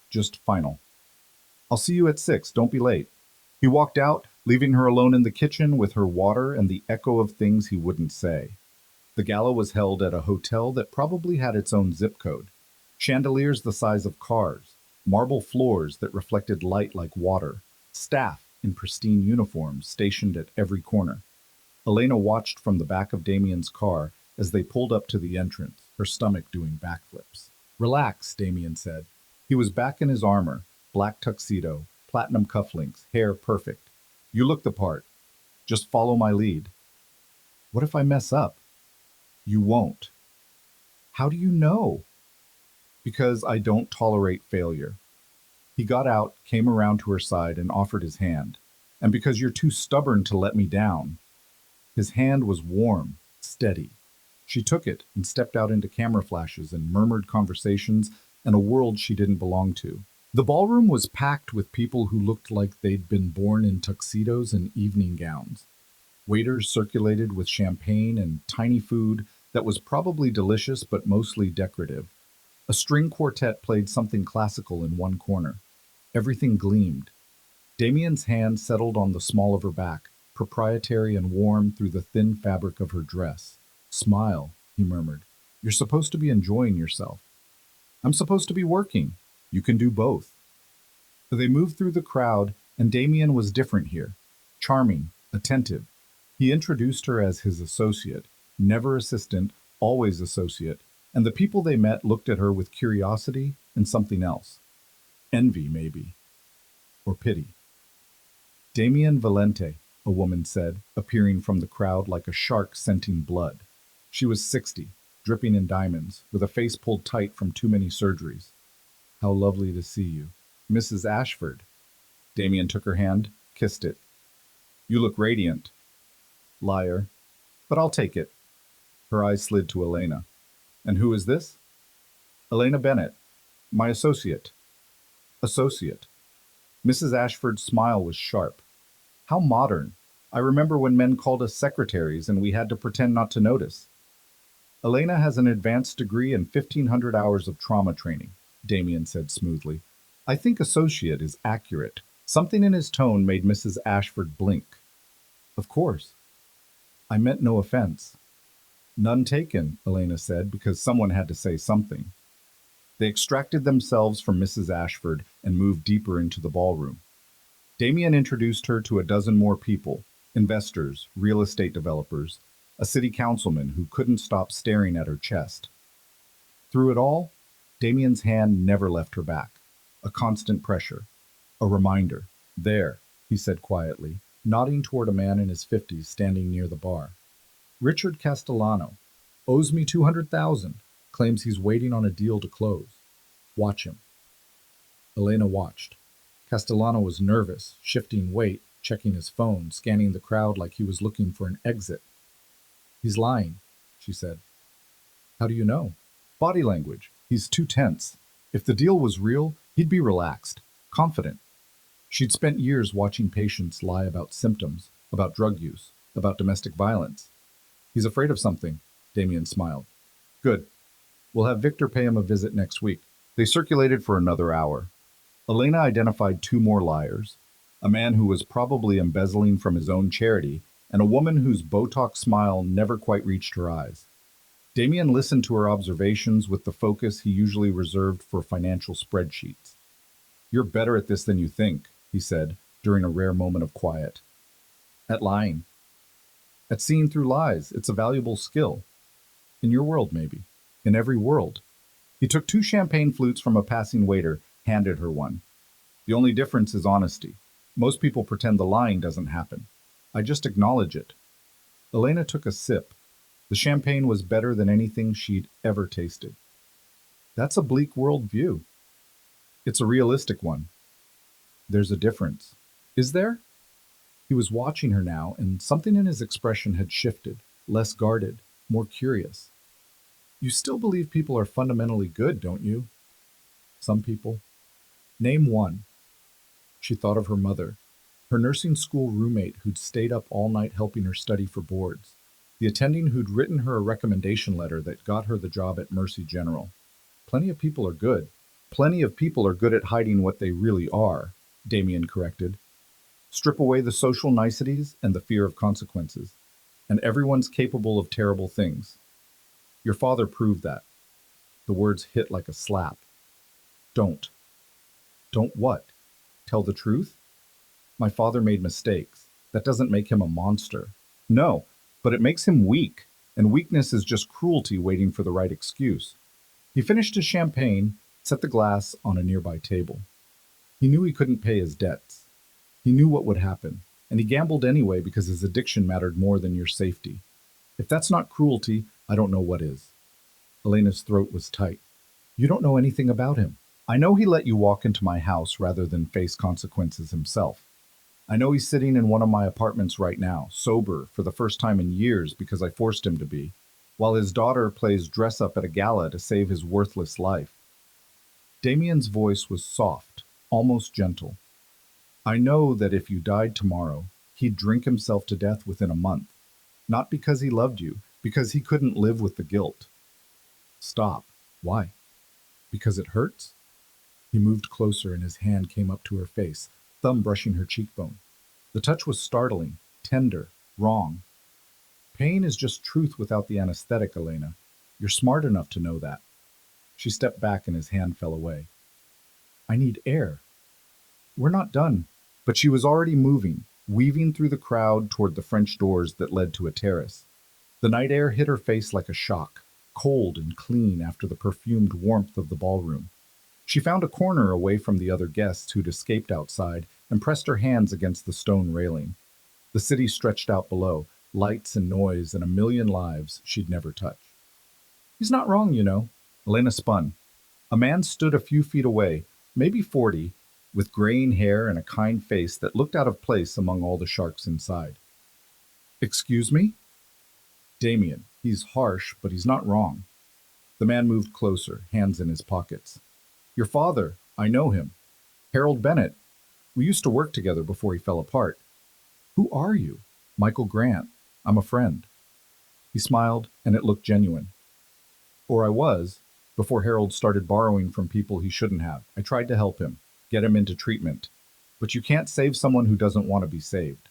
Just final. I'll see you at 6. Don't be late. He walked out, leaving her alone in the kitchen with her water and the echo of things he wouldn't say. The gala was held at a hotel that probably had its own zip code. Chandeliers the size of cars, marble floors that reflected light like water, staff in pristine uniforms stationed at every corner. Elena watched from the back of Damien's car as they pulled up to the entrance, her stomach doing backflips. Relax, Damien said. He was back in his armor, black tuxedo, platinum cufflinks, hair perfect. You look the part. Just follow my lead. What if I mess up? You won't. How do you know? Because I don't tolerate failure. He got out, came around to her side, and offered his hand. And because you're too stubborn to let me down. His hand was warm, steady. She took it and stepped out into camera flashes and murmured conversations and a world she didn't belong to. The ballroom was packed with people who looked like they'd been born in tuxedos and evening gowns. Waiters circulated with champagne and tiny food that was probably delicious but mostly decorative. A string quartet played something classical in one corner. Everything gleamed. Damien's hand settled on the small of her back, proprietary and warm through the thin fabric of her dress. Smile, he murmured. You're supposed to be enjoying yourself. I'm supposed to be working. You can do both. They moved through the crowd, and Damien was different here. Charming, attentive. He introduced her as his associate, never assistant, always associate, and the people they met looked at her with curiosity and something else. Envy, maybe. Or pity. Damien Valente, a woman said, appearing from the crowd like a shark scenting blood. She was 60, dripping in diamonds, with a face pulled tight from too many surgeries. How lovely to see you. Mrs. Ashford. Damien took her hand, kissed it. You look radiant. Liar. But I'll take it. Her eyes slid to Elena. And who is this? Elena Bennett. My associate. Associate. Mrs. Ashford's smile was sharp. How modern. I remember when men called us secretaries and we had to pretend not to notice. Elena has an advanced degree and 1,500 hours of trauma training, Damien said smoothly. I think associate is accurate. Something in his tone made Mrs. Ashford blink. Of course. I meant no offense. None taken, Elena said, because someone had to say something. They extracted themselves from Mrs. Ashford and moved deeper into the ballroom. Damien introduced her to a dozen more people, investors, real estate developers, a city councilman who couldn't stop staring at her chest. Through it all, Damien's hand never left her back. A constant pressure. A reminder. There, he said quietly, nodding toward a man in his 50s standing near the bar. Richard Castellano. Owes me $200,000. Claims he's waiting on a deal to close. Watch him. Elena watched. Castellano was nervous, shifting weight, checking his phone, scanning the crowd like he was looking for an exit. He's lying, she said. How do you know? Body language. He's too tense. If the deal was real, he'd be relaxed, confident. She'd spent years watching patients lie about symptoms, about drug use, about domestic violence. He's afraid of something, Damien smiled. Good. We'll have Victor pay him a visit next week. They circulated for another hour. Elena identified 2 more liars, a man who was probably embezzling from his own charity, and a woman whose Botox smile never quite reached her eyes. Damien listened to her observations with the focus he usually reserved for financial spreadsheets. You're better at this than you think, he said, during a rare moment of quiet. At lying. At seeing through lies. It's a valuable skill. In your world, maybe. In every world. He took 2 champagne flutes from a passing waiter, handed her one. The only difference is honesty. Most people pretend the lying doesn't happen. I just acknowledge it. Elena took a sip. The champagne was better than anything she'd ever tasted. That's a bleak world view. It's a realistic one. There's a difference. Is there? He was watching her now, and something in his expression had shifted, less guarded, more curious. You still believe people are fundamentally good, don't you? Some people. Name one. She thought of her mother, her nursing school roommate who'd stayed up all night helping her study for boards, the attending who'd written her a recommendation letter that got her the job at Mercy General. Plenty of people are good. Plenty of people are good at hiding what they really are, Damien corrected. Strip away the social niceties and the fear of consequences, and everyone's capable of terrible things. Your father proved that. The words hit like a slap. Don't. Don't what? Tell the truth? My father made mistakes. That doesn't make him a monster. No, but it makes him weak, and weakness is just cruelty waiting for the right excuse. He finished his champagne, set the glass on a nearby table. He knew he couldn't pay his debts. He knew what would happen, and he gambled anyway because his addiction mattered more than your safety. If that's not cruelty, I don't know what is. Elena's throat was tight. You don't know anything about him. I know he let you walk into my house rather than face consequences himself. I know he's sitting in one of my apartments right now, sober for the first time in years because I forced him to be, while his daughter plays dress-up at a gala to save his worthless life. Damien's voice was soft, almost gentle. I know that if you died tomorrow, he'd drink himself to death within a month. Not because he loved you, because he couldn't live with the guilt. Stop. Why? Because it hurts? He moved closer and his hand came up to her face, thumb brushing her cheekbone. The touch was startling, tender, wrong. Pain is just truth without the anesthetic, Elena. You're smart enough to know that. She stepped back and his hand fell away. I need air. We're not done. But she was already moving, weaving through the crowd toward the French doors that led to a terrace. The night air hit her face like a shock, cold and clean after the perfumed warmth of the ballroom. She found a corner away from the other guests who'd escaped outside and pressed her hands against the stone railing. The city stretched out below, lights and noise and a million lives she'd never touch. He's not wrong, you know. Elena spun. A man stood a few feet away, maybe 40, with graying hair and a kind face that looked out of place among all the sharks inside. Excuse me? Damien. He's harsh, but he's not wrong. The man moved closer, hands in his pockets. Your father, I know him. Harold Bennett. We used to work together before he fell apart. Who are you? Michael Grant. I'm a friend. He smiled, and it looked genuine. Or I was, before Harold started borrowing from people he shouldn't have. I tried to help him, get him into treatment. But you can't save someone who doesn't want to be saved.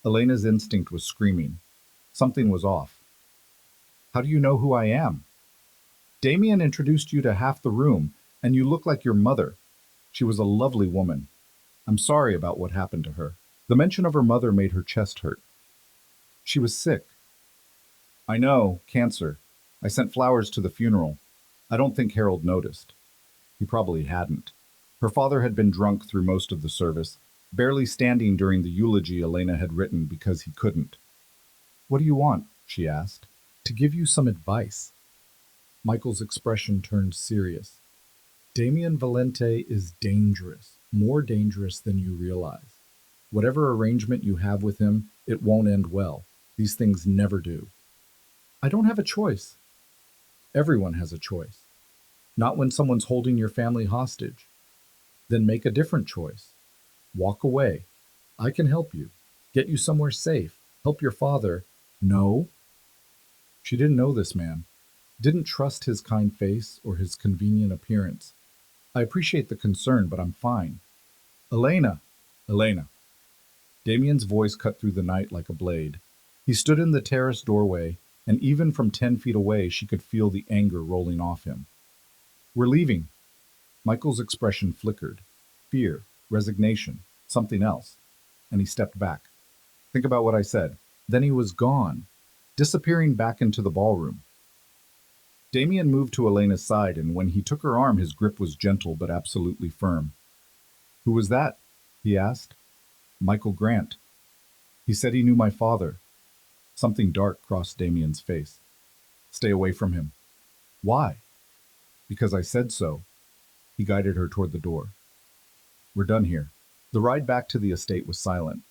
Elena's instinct was screaming. Something was off. How do you know who I am? Damien introduced you to half the room, and you look like your mother. She was a lovely woman. I'm sorry about what happened to her. The mention of her mother made her chest hurt. She was sick. I know, cancer. I sent flowers to the funeral. I don't think Harold noticed. He probably hadn't. Her father had been drunk through most of the service, barely standing during the eulogy Elena had written because he couldn't. What do you want? She asked. To give you some advice. Michael's expression turned serious. Damien Valente is dangerous, more dangerous than you realize. Whatever arrangement you have with him, it won't end well. These things never do. I don't have a choice. Everyone has a choice. Not when someone's holding your family hostage. Then make a different choice. Walk away. I can help you. Get you somewhere safe. Help your father. No. She didn't know this man. Didn't trust his kind face or his convenient appearance. I appreciate the concern, but I'm fine. Elena. Elena. Damien's voice cut through the night like a blade. He stood in the terrace doorway, and even from 10 feet away she could feel the anger rolling off him. We're leaving. Michael's expression flickered. Fear, resignation, something else. And he stepped back. Think about what I said. Then he was gone, disappearing back into the ballroom. Damien moved to Elena's side, and when he took her arm, his grip was gentle but absolutely firm. Who was that? he asked. Michael Grant. He said he knew my father. Something dark crossed Damien's face. Stay away from him. Why? Because I said so. He guided her toward the door. We're done here. The ride back to the estate was silent.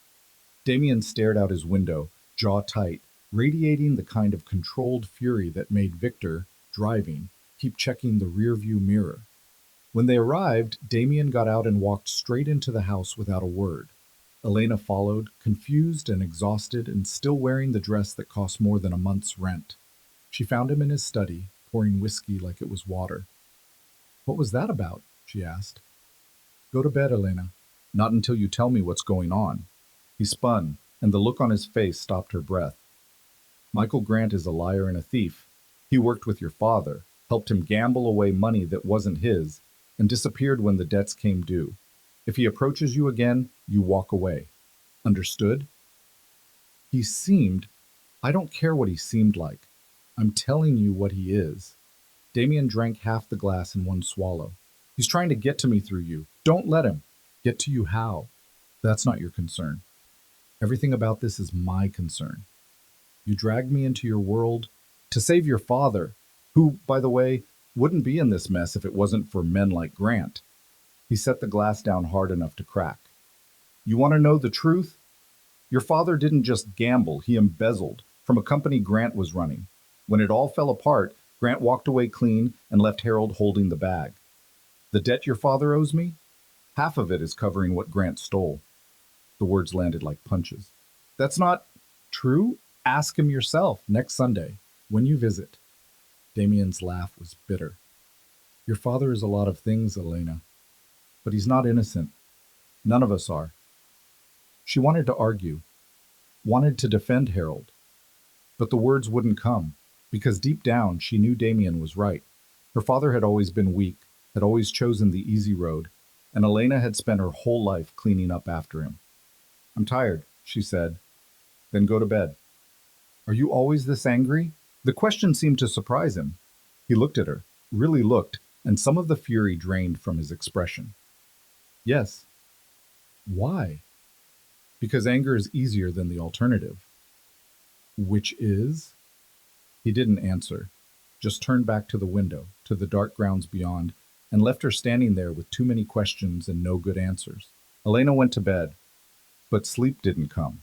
Damien stared out his window, jaw tight, radiating the kind of controlled fury that made Victor, driving, keep checking the rearview mirror. When they arrived, Damien got out and walked straight into the house without a word. Elena followed, confused and exhausted and still wearing the dress that cost more than a month's rent. She found him in his study, pouring whiskey like it was water. What was that about? She asked. Go to bed, Elena. Not until you tell me what's going on. He spun, and the look on his face stopped her breath. Michael Grant is a liar and a thief. He worked with your father, helped him gamble away money that wasn't his, and disappeared when the debts came due. If he approaches you again, you walk away. Understood? I don't care what he seemed like. I'm telling you what he is. Damien drank half the glass in one swallow. He's trying to get to me through you. Don't let him. Get to you how? That's not your concern. Everything about this is my concern. You dragged me into your world to save your father, who, by the way, wouldn't be in this mess if it wasn't for men like Grant. He set the glass down hard enough to crack. You want to know the truth? Your father didn't just gamble, he embezzled from a company Grant was running. When it all fell apart, Grant walked away clean and left Harold holding the bag. The debt your father owes me? Half of it is covering what Grant stole. The words landed like punches. That's not true? Ask him yourself next Sunday, when you visit. Damien's laugh was bitter. Your father is a lot of things, Elena. But he's not innocent. None of us are. She wanted to argue, wanted to defend Harold. But the words wouldn't come, because deep down she knew Damien was right. Her father had always been weak, had always chosen the easy road, and Elena had spent her whole life cleaning up after him. I'm tired, she said. Then go to bed. Are you always this angry? The question seemed to surprise him. He looked at her, really looked, and some of the fury drained from his expression. Yes. Why? Because anger is easier than the alternative. Which is? He didn't answer, just turned back to the window, to the dark grounds beyond, and left her standing there with too many questions and no good answers. Elena went to bed, but sleep didn't come.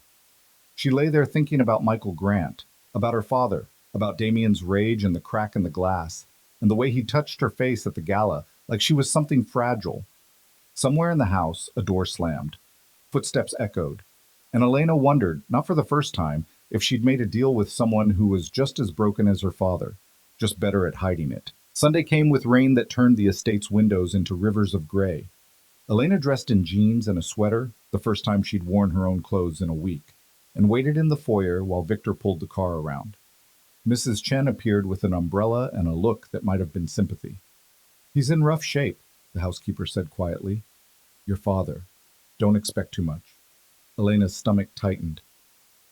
She lay there thinking about Michael Grant, about her father, about Damien's rage and the crack in the glass, and the way he touched her face at the gala, like she was something fragile. Somewhere in the house, a door slammed. Footsteps echoed, and Elena wondered, not for the first time, if she'd made a deal with someone who was just as broken as her father, just better at hiding it. Sunday came with rain that turned the estate's windows into rivers of gray. Elena dressed in jeans and a sweater, the first time she'd worn her own clothes in a week, and waited in the foyer while Victor pulled the car around. Mrs. Chen appeared with an umbrella and a look that might have been sympathy. He's in rough shape, the housekeeper said quietly. Your father. Don't expect too much. Elena's stomach tightened.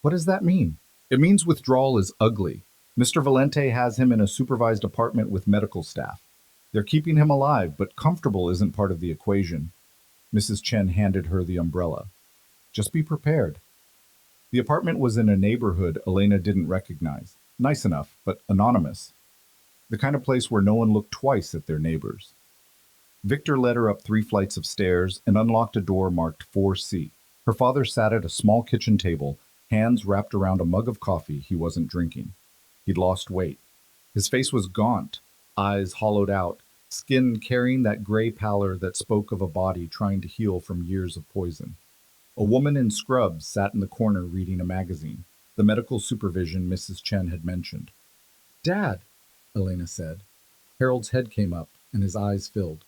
What does that mean? It means withdrawal is ugly. Mr. Valente has him in a supervised apartment with medical staff. They're keeping him alive, but comfortable isn't part of the equation. Mrs. Chen handed her the umbrella. Just be prepared. The apartment was in a neighborhood Elena didn't recognize. Nice enough, but anonymous. The kind of place where no one looked twice at their neighbors. Victor led her up 3 flights of stairs and unlocked a door marked 4C. Her father sat at a small kitchen table, hands wrapped around a mug of coffee he wasn't drinking. He'd lost weight. His face was gaunt, eyes hollowed out, skin carrying that gray pallor that spoke of a body trying to heal from years of poison. A woman in scrubs sat in the corner reading a magazine, the medical supervision Mrs. Chen had mentioned. Dad, Elena said. Harold's head came up, and his eyes filled.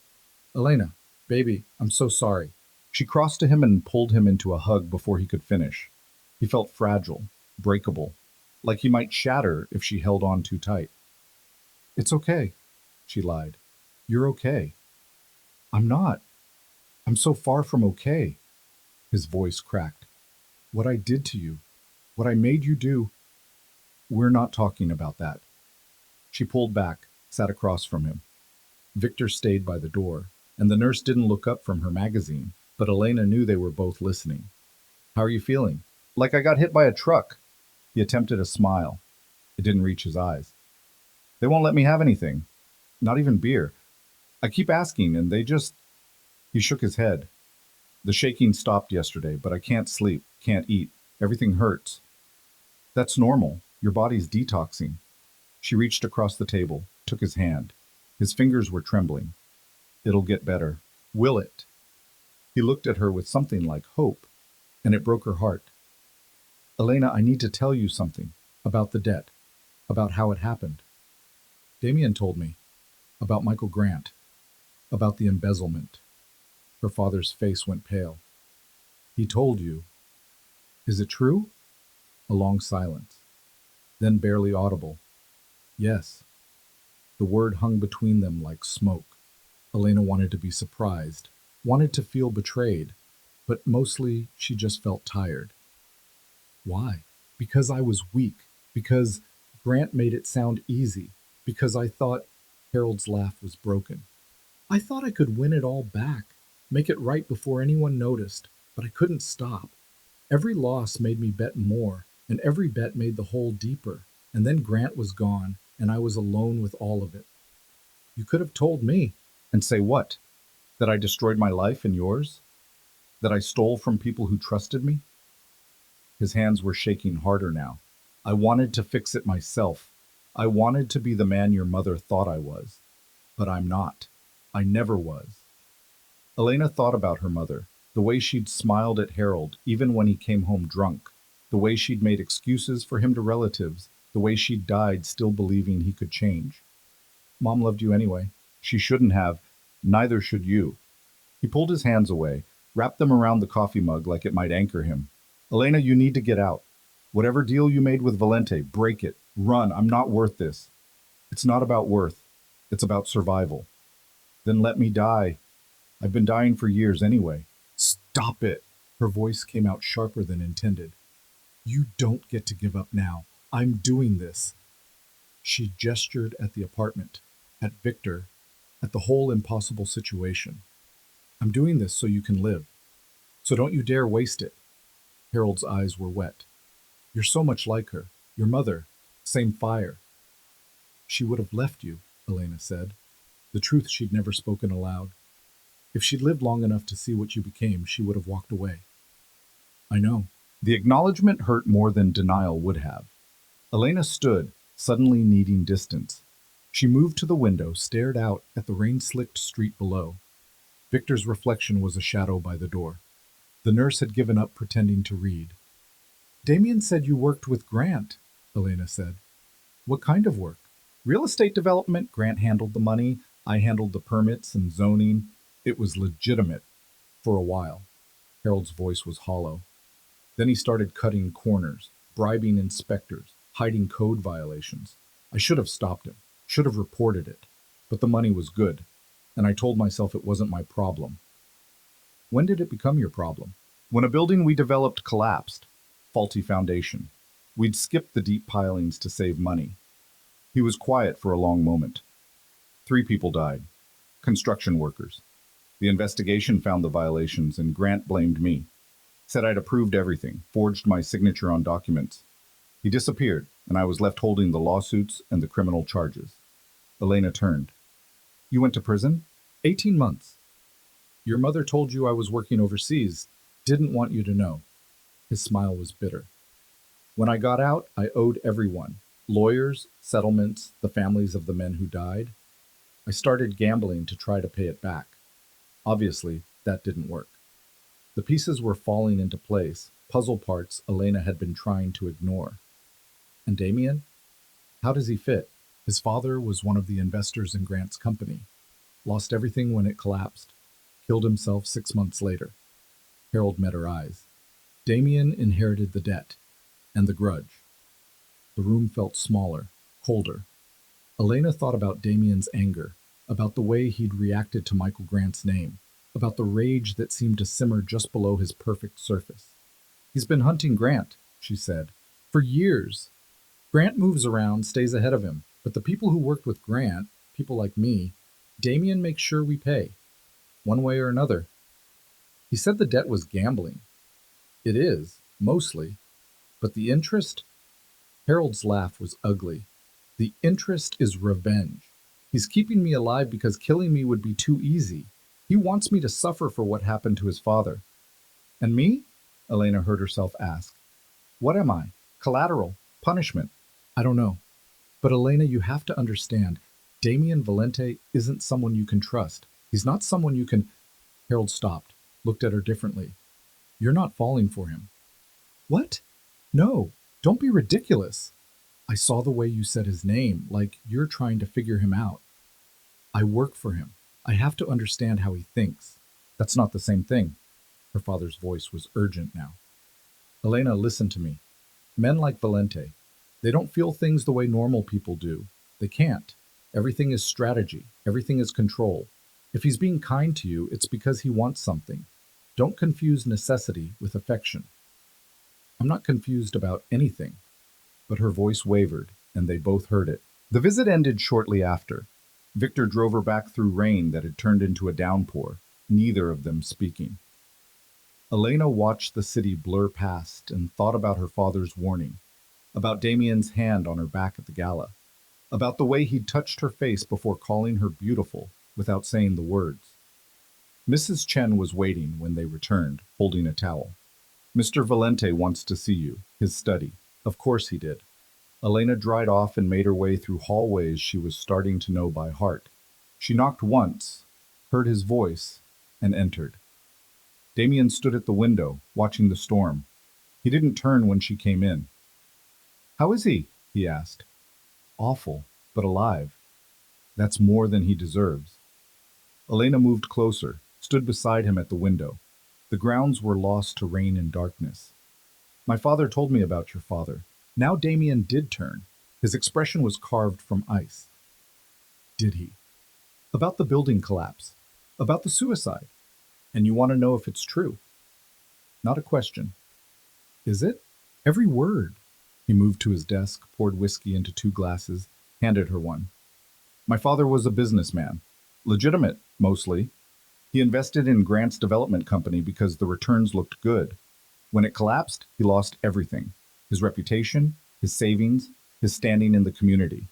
Elena, baby, I'm so sorry. She crossed to him and pulled him into a hug before he could finish. He felt fragile, breakable, like he might shatter if she held on too tight. It's okay, she lied. You're okay. I'm not. I'm so far from okay. His voice cracked. What I did to you, what I made you do. We're not talking about that. She pulled back, sat across from him. Victor stayed by the door, and the nurse didn't look up from her magazine. But Elena knew they were both listening. How are you feeling? Like I got hit by a truck. He attempted a smile. It didn't reach his eyes. They won't let me have anything. Not even beer. I keep asking, and they just... He shook his head. The shaking stopped yesterday, but I can't sleep, can't eat. Everything hurts. That's normal. Your body's detoxing. She reached across the table, took his hand. His fingers were trembling. It'll get better. Will it? He looked at her with something like hope, and it broke her heart. Elena, I need to tell you something about the debt, about how it happened. Damien told me about Michael Grant, about the embezzlement. Her father's face went pale. He told you. Is it true? A long silence. Then barely audible. Yes. The word hung between them like smoke. Elena wanted to be surprised, wanted to feel betrayed, but mostly she just felt tired. Why? Because I was weak, because Grant made it sound easy, because I thought Harold's laugh was broken. I thought I could win it all back, make it right before anyone noticed, but I couldn't stop. Every loss made me bet more, and every bet made the hole deeper. And then Grant was gone, and I was alone with all of it. You could have told me. And say what? That I destroyed my life and yours? That I stole from people who trusted me? His hands were shaking harder now. I wanted to fix it myself. I wanted to be the man your mother thought I was. But I'm not. I never was. Elena thought about her mother, the way she'd smiled at Harold even when he came home drunk, the way she'd made excuses for him to relatives, the way she'd died still believing he could change. Mom loved you anyway. She shouldn't have. Neither should you. He pulled his hands away, wrapped them around the coffee mug like it might anchor him. Elena, you need to get out. Whatever deal you made with Valente, break it. Run. I'm not worth this. It's not about worth. It's about survival. Then let me die. I've been dying for years anyway. Stop it. Her voice came out sharper than intended. You don't get to give up now. I'm doing this. She gestured at the apartment, at Victor, at the whole impossible situation. I'm doing this so you can live. So don't you dare waste it. Harold's eyes were wet. You're so much like her. Your mother. Same fire. She would have left you, Elena said. The truth she'd never spoken aloud. If she'd lived long enough to see what you became, she would have walked away. I know. The acknowledgement hurt more than denial would have. Elena stood, suddenly needing distance. She moved to the window, stared out at the rain-slicked street below. Victor's reflection was a shadow by the door. The nurse had given up pretending to read. Damien said you worked with Grant, Elena said. What kind of work? Real estate development. Grant handled the money. I handled the permits and zoning. It was legitimate. For a while. Harold's voice was hollow. Then he started cutting corners, bribing inspectors, hiding code violations. I should have stopped him, should have reported it. But the money was good, and I told myself it wasn't my problem. When did it become your problem? When a building we developed collapsed. Faulty foundation. We'd skipped the deep pilings to save money. He was quiet for a long moment. 3 people died. Construction workers. The investigation found the violations, and Grant blamed me. Said I'd approved everything, forged my signature on documents. He disappeared, and I was left holding the lawsuits and the criminal charges. Elena turned. You went to prison? 18 months. Your mother told you I was working overseas. Didn't want you to know. His smile was bitter. When I got out, I owed everyone. Lawyers, settlements, the families of the men who died. I started gambling to try to pay it back. Obviously, that didn't work. The pieces were falling into place, puzzle parts Elena had been trying to ignore. And Damien? How does he fit? His father was one of the investors in Grant's company. Lost everything when it collapsed. Killed himself 6 months later. Harold met her eyes. Damien inherited the debt and the grudge. The room felt smaller, colder. Elena thought about Damien's anger, about the way he'd reacted to Michael Grant's name, about the rage that seemed to simmer just below his perfect surface. He's been hunting Grant, she said, for years. Grant moves around, stays ahead of him, but the people who worked with Grant, people like me, Damien makes sure we pay. One way or another. He said the debt was gambling. It is, mostly. But the interest? Harold's laugh was ugly. The interest is revenge. He's keeping me alive because killing me would be too easy. He wants me to suffer for what happened to his father. And me? Elena heard herself ask. What am I? Collateral? Punishment? I don't know. But Elena, you have to understand, Damien Valente isn't someone you can trust. He's not someone you can... Harold stopped, looked at her differently. You're not falling for him. What? No, don't be ridiculous. I saw the way you said his name, like you're trying to figure him out. I work for him. I have to understand how he thinks. That's not the same thing. Her father's voice was urgent now. Elena, listen to me. Men like Valente, they don't feel things the way normal people do. They can't. Everything is strategy. Everything is control. If he's being kind to you, it's because he wants something. Don't confuse necessity with affection. I'm not confused about anything. But her voice wavered, and they both heard it. The visit ended shortly after. Victor drove her back through rain that had turned into a downpour, neither of them speaking. Elena watched the city blur past and thought about her father's warning, about Damien's hand on her back at the gala, about the way he'd touched her face before calling her beautiful without saying the words. Mrs. Chen was waiting when they returned, holding a towel. Mr. Valente wants to see you, his study. Of course he did. Elena dried off and made her way through hallways she was starting to know by heart. She knocked once, heard his voice, and entered. Damien stood at the window, watching the storm. He didn't turn when she came in. How is he asked. Awful, but alive. That's more than he deserves. Elena moved closer, stood beside him at the window. The grounds were lost to rain and darkness. My father told me about your father. Now Damien did turn. His expression was carved from ice. Did he? About the building collapse. About the suicide. And you want to know if it's true. Not a question. Is it? Every word. He moved to his desk, poured whiskey into 2 glasses, handed her one. My father was a businessman. Legitimate, mostly. He invested in Grant's development company because the returns looked good. When it collapsed, he lost everything. His reputation, his savings, his standing in the community.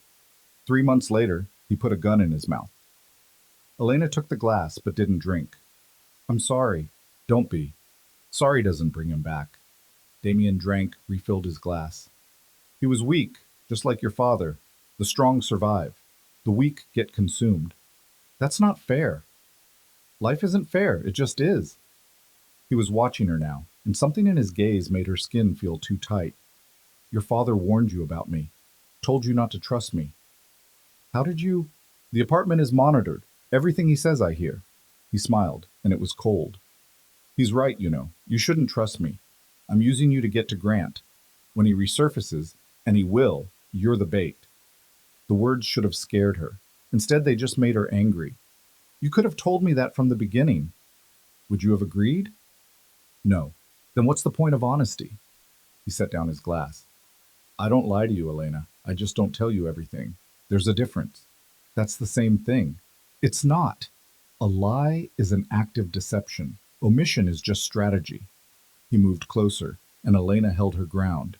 3 months later, he put a gun in his mouth. Elena took the glass but didn't drink. I'm sorry. Don't be. Sorry doesn't bring him back. Damien drank, refilled his glass. He was weak, just like your father. The strong survive. The weak get consumed. That's not fair. Life isn't fair, it just is. He was watching her now, and something in his gaze made her skin feel too tight. Your father warned you about me. Told you not to trust me. How did you... The apartment is monitored. Everything he says I hear. He smiled, and it was cold. He's right, you know. You shouldn't trust me. I'm using you to get to Grant. When he resurfaces, and he will, you're the bait. The words should have scared her. Instead, they just made her angry. You could have told me that from the beginning. Would you have agreed? No. Then what's the point of honesty? He set down his glass. I don't lie to you, Elena. I just don't tell you everything. There's a difference. That's the same thing. It's not. A lie is an active deception. Omission is just strategy. He moved closer, and Elena held her ground.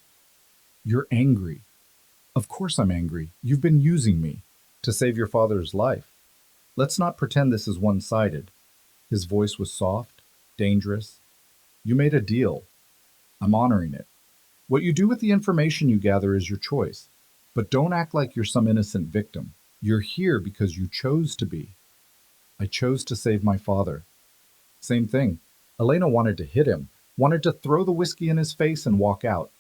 You're angry. Of course I'm angry. You've been using me to save your father's life. Let's not pretend this is one-sided. His voice was soft, dangerous. You made a deal. I'm honoring it. What you do with the information you gather is your choice. But don't act like you're some innocent victim. You're here because you chose to be. I chose to save my father. Same thing. Elena wanted to hit him, wanted to throw the whiskey in his face and walk out.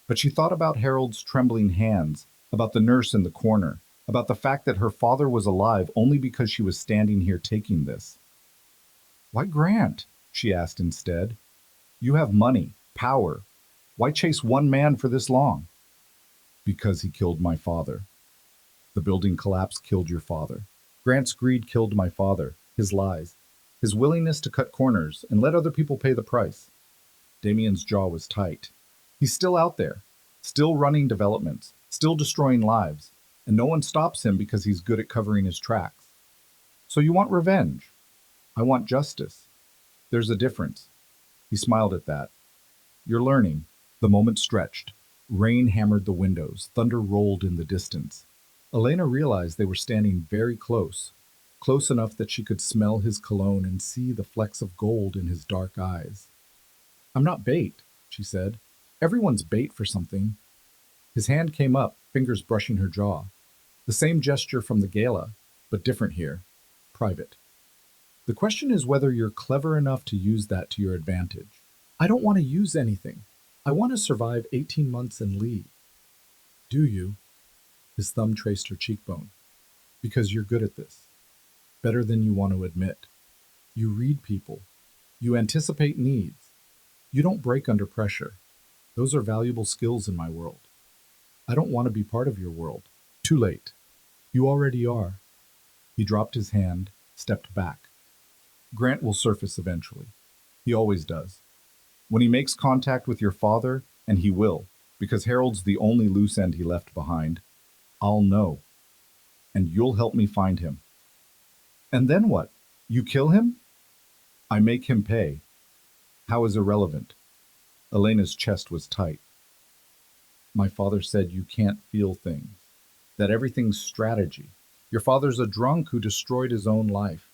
But she thought about Harold's trembling hands, about the nurse in the corner, about the fact that her father was alive only because she was standing here taking this. Why Grant? She asked instead. You have money, power. Why chase one man for this long? Because he killed my father. The building collapse killed your father. Grant's greed killed my father, his lies, his willingness to cut corners and let other people pay the price. Damien's jaw was tight. He's still out there, still running developments, still destroying lives, and no one stops him because he's good at covering his tracks. So you want revenge. I want justice. There's a difference. He smiled at that. You're learning. The moment stretched. Rain hammered the windows. Thunder rolled in the distance. Elena realized they were standing very close, close enough that she could smell his cologne and see the flecks of gold in his dark eyes. I'm not bait, she said. Everyone's bait for something. His hand came up, fingers brushing her jaw. The same gesture from the gala, but different here. Private. The question is whether you're clever enough to use that to your advantage. I don't want to use anything. I want to survive 18 months and leave. Do you? His thumb traced her cheekbone. Because you're good at this. Better than you want to admit. You read people. You anticipate needs. You don't break under pressure. Those are valuable skills in my world. I don't want to be part of your world. Too late. You already are. He dropped his hand, stepped back. Grant will surface eventually. He always does. When he makes contact with your father, and he will, because Harold's the only loose end he left behind, I'll know. And you'll help me find him. And then what? You kill him? I make him pay. How is irrelevant? Elena's chest was tight. My father said you can't feel things, that everything's strategy. Your father's a drunk who destroyed his own life.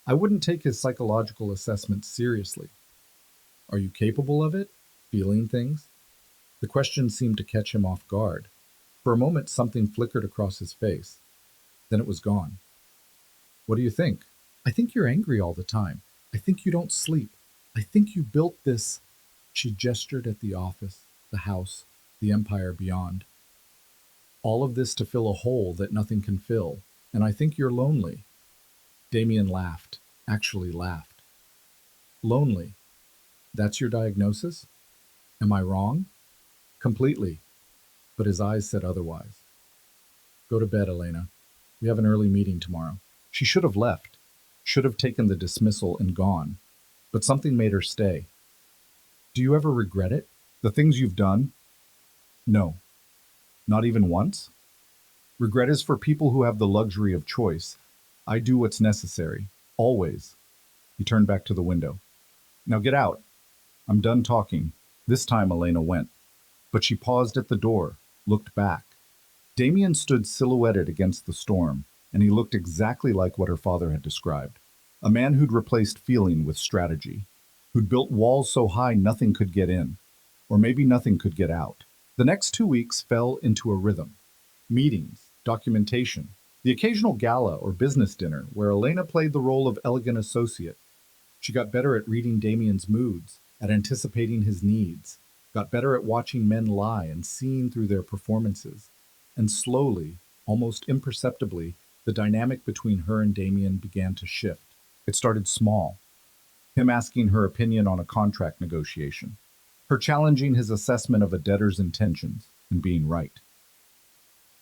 I wouldn't take his psychological assessment seriously. Are you capable of it? Feeling things? The question seemed to catch him off guard. For a moment, something flickered across his face. Then it was gone. What do you think? I think you're angry all the time. I think you don't sleep. I think you built this. She gestured at the office, the house, the empire beyond. All of this to fill a hole that nothing can fill, and I think you're lonely. Damien laughed, actually laughed. Lonely. That's your diagnosis? Am I wrong? Completely. But his eyes said otherwise. Go to bed, Elena. We have an early meeting tomorrow. She should have left, should have taken the dismissal and gone, but something made her stay. Do you ever regret it? The things you've done? No. Not even once? Regret is for people who have the luxury of choice. I do what's necessary. Always. He turned back to the window. Now get out. I'm done talking. This time Elena went. But she paused at the door, looked back. Damien stood silhouetted against the storm, and he looked exactly like what her father had described. A man who'd replaced feeling with strategy, who'd built walls so high nothing could get in, or maybe nothing could get out. The next 2 weeks fell into a rhythm. Meetings, documentation, the occasional gala or business dinner where Elena played the role of elegant associate. She got better at reading Damien's moods, at anticipating his needs, got better at watching men lie and seeing through their performances. And slowly, almost imperceptibly, the dynamic between her and Damien began to shift. It started small. Him asking her opinion on a contract negotiation. Her challenging his assessment of a debtor's intentions and being right.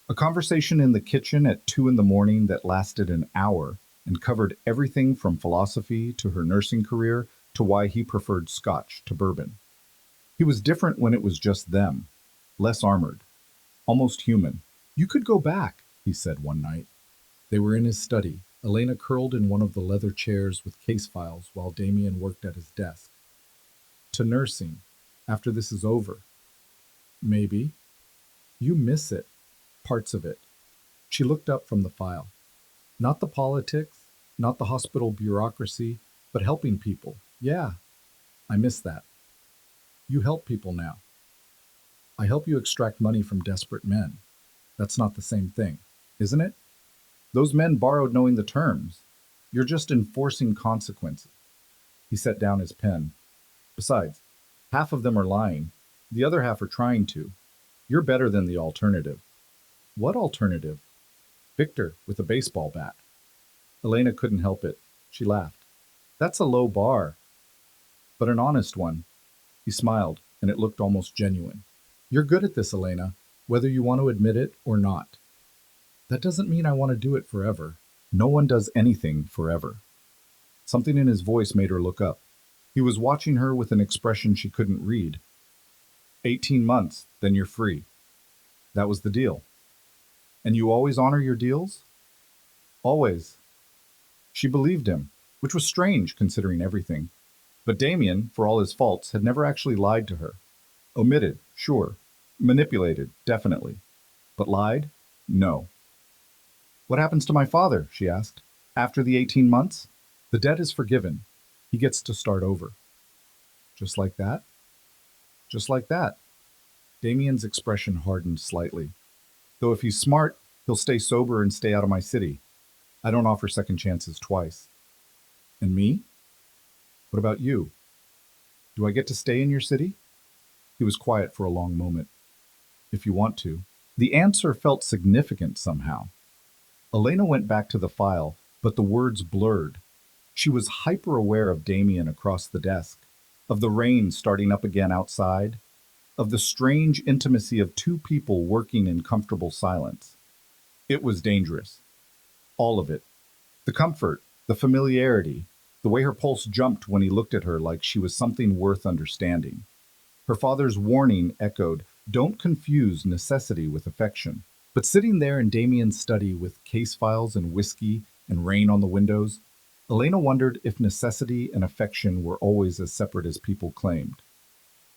A conversation in the kitchen at 2 a.m. that lasted an hour and covered everything from philosophy to her nursing career to why he preferred scotch to bourbon. He was different when it was just them, less armored, almost human. You could go back, he said one night. They were in his study, Elena curled in one of the leather chairs with case files while Damien worked at his desk. To nursing, after this is over. Maybe. You miss it, parts of it. She looked up from the file. Not the politics, not the hospital bureaucracy, but helping people. Yeah, I miss that. You help people now. I help you extract money from desperate men. That's not the same thing, isn't it? Those men borrowed knowing the terms. You're just enforcing consequences. He set down his pen. Besides, half of them are lying. The other half are trying to. You're better than the alternative. What alternative? Victor with a baseball bat. Elena couldn't help it. She laughed. That's a low bar. But an honest one. He smiled, and it looked almost genuine. You're good at this, Elena, whether you want to admit it or not. That doesn't mean I want to do it forever. No one does anything forever. Something in his voice made her look up. He was watching her with an expression she couldn't read. 18 months, then you're free. That was the deal. And you always honor your deals? Always. She believed him, which was strange considering everything. But Damien, for all his faults, had never actually lied to her. Omitted, sure. Manipulated, definitely. But lied? No. What happens to my father? She asked. After the 18 months? The debt is forgiven. He gets to start over. Just like that? Just like that. Damien's expression hardened slightly. Though if he's smart, he'll stay sober and stay out of my city. I don't offer second chances twice. And me? What about you? Do I get to stay in your city? He was quiet for a long moment. If you want to. The answer felt significant somehow. Elena went back to the file, but the words blurred. She was hyper-aware of Damien across the desk, of the rain starting up again outside, of the strange intimacy of two people working in comfortable silence. It was dangerous. All of it. The comfort, the familiarity, the way her pulse jumped when he looked at her like she was something worth understanding. Her father's warning echoed, "Don't confuse necessity with affection." But sitting there in Damien's study with case files and whiskey and rain on the windows, Elena wondered if necessity and affection were always as separate as people claimed.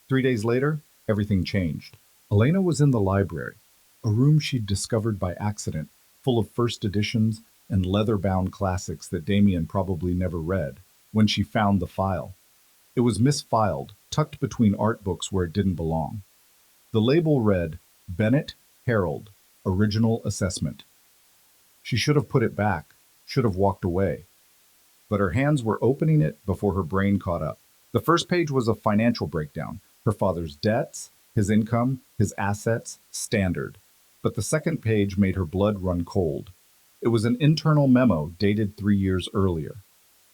3 days later, everything changed. Elena was in the library, a room she'd discovered by accident, full of first editions and leather-bound classics that Damien probably never read, when she found the file. It was misfiled, tucked between art books where it didn't belong. The label read, Bennett, Harold, Original Assessment. She should have put it back, should have walked away. But her hands were opening it before her brain caught up. The first page was a financial breakdown, her father's debts, his income, his assets, standard. But the second page made her blood run cold. It was an internal memo dated 3 years earlier.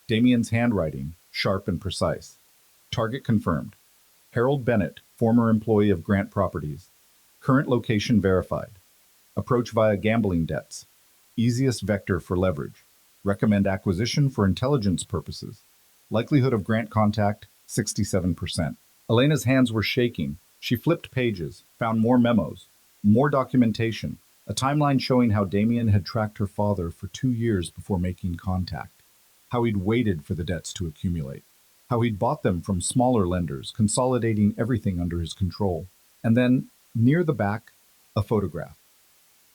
Damien's handwriting, sharp and precise. Target confirmed. Harold Bennett, former employee of Grant Properties. Current location verified. Approach via gambling debts. Easiest vector for leverage. Recommend acquisition for intelligence purposes. Likelihood of Grant contact, 67%. Elena's hands were shaking. She flipped pages, found more memos, more documentation, a timeline showing how Damien had tracked her father for 2 years before making contact, how he'd waited for the debts to accumulate, how he'd bought them from smaller lenders, consolidating everything under his control. And then, near the back, a photograph.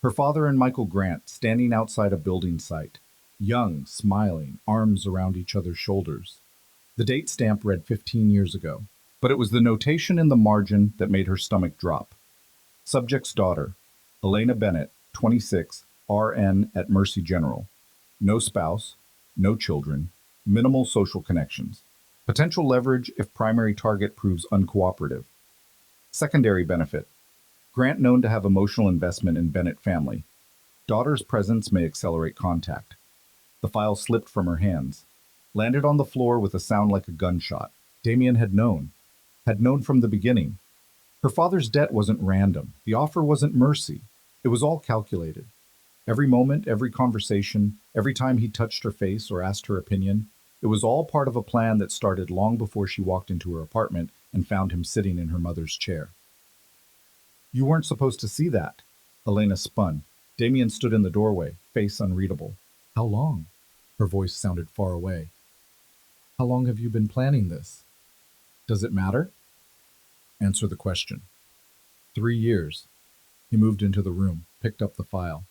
Her father and Michael Grant standing outside a building site, young, smiling, arms around each other's shoulders. The date stamp read 15 years ago, but it was the notation in the margin that made her stomach drop. Subject's daughter, Elena Bennett, 26, RN at Mercy General. No spouse, no children, minimal social connections. Potential leverage if primary target proves uncooperative. Secondary benefit. Grant known to have emotional investment in Bennett family. Daughter's presence may accelerate contact. The file slipped from her hands, landed on the floor with a sound like a gunshot. Damien had known from the beginning. Her father's debt wasn't random. The offer wasn't mercy. It was all calculated. Every moment, every conversation, every time he touched her face or asked her opinion, it was all part of a plan that started long before she walked into her apartment and found him sitting in her mother's chair. You weren't supposed to see that. Elena spun. Damien stood in the doorway, face unreadable. How long? Her voice sounded far away. How long have you been planning this? Does it matter? Answer the question. 3 years. He moved into the room, picked up the file.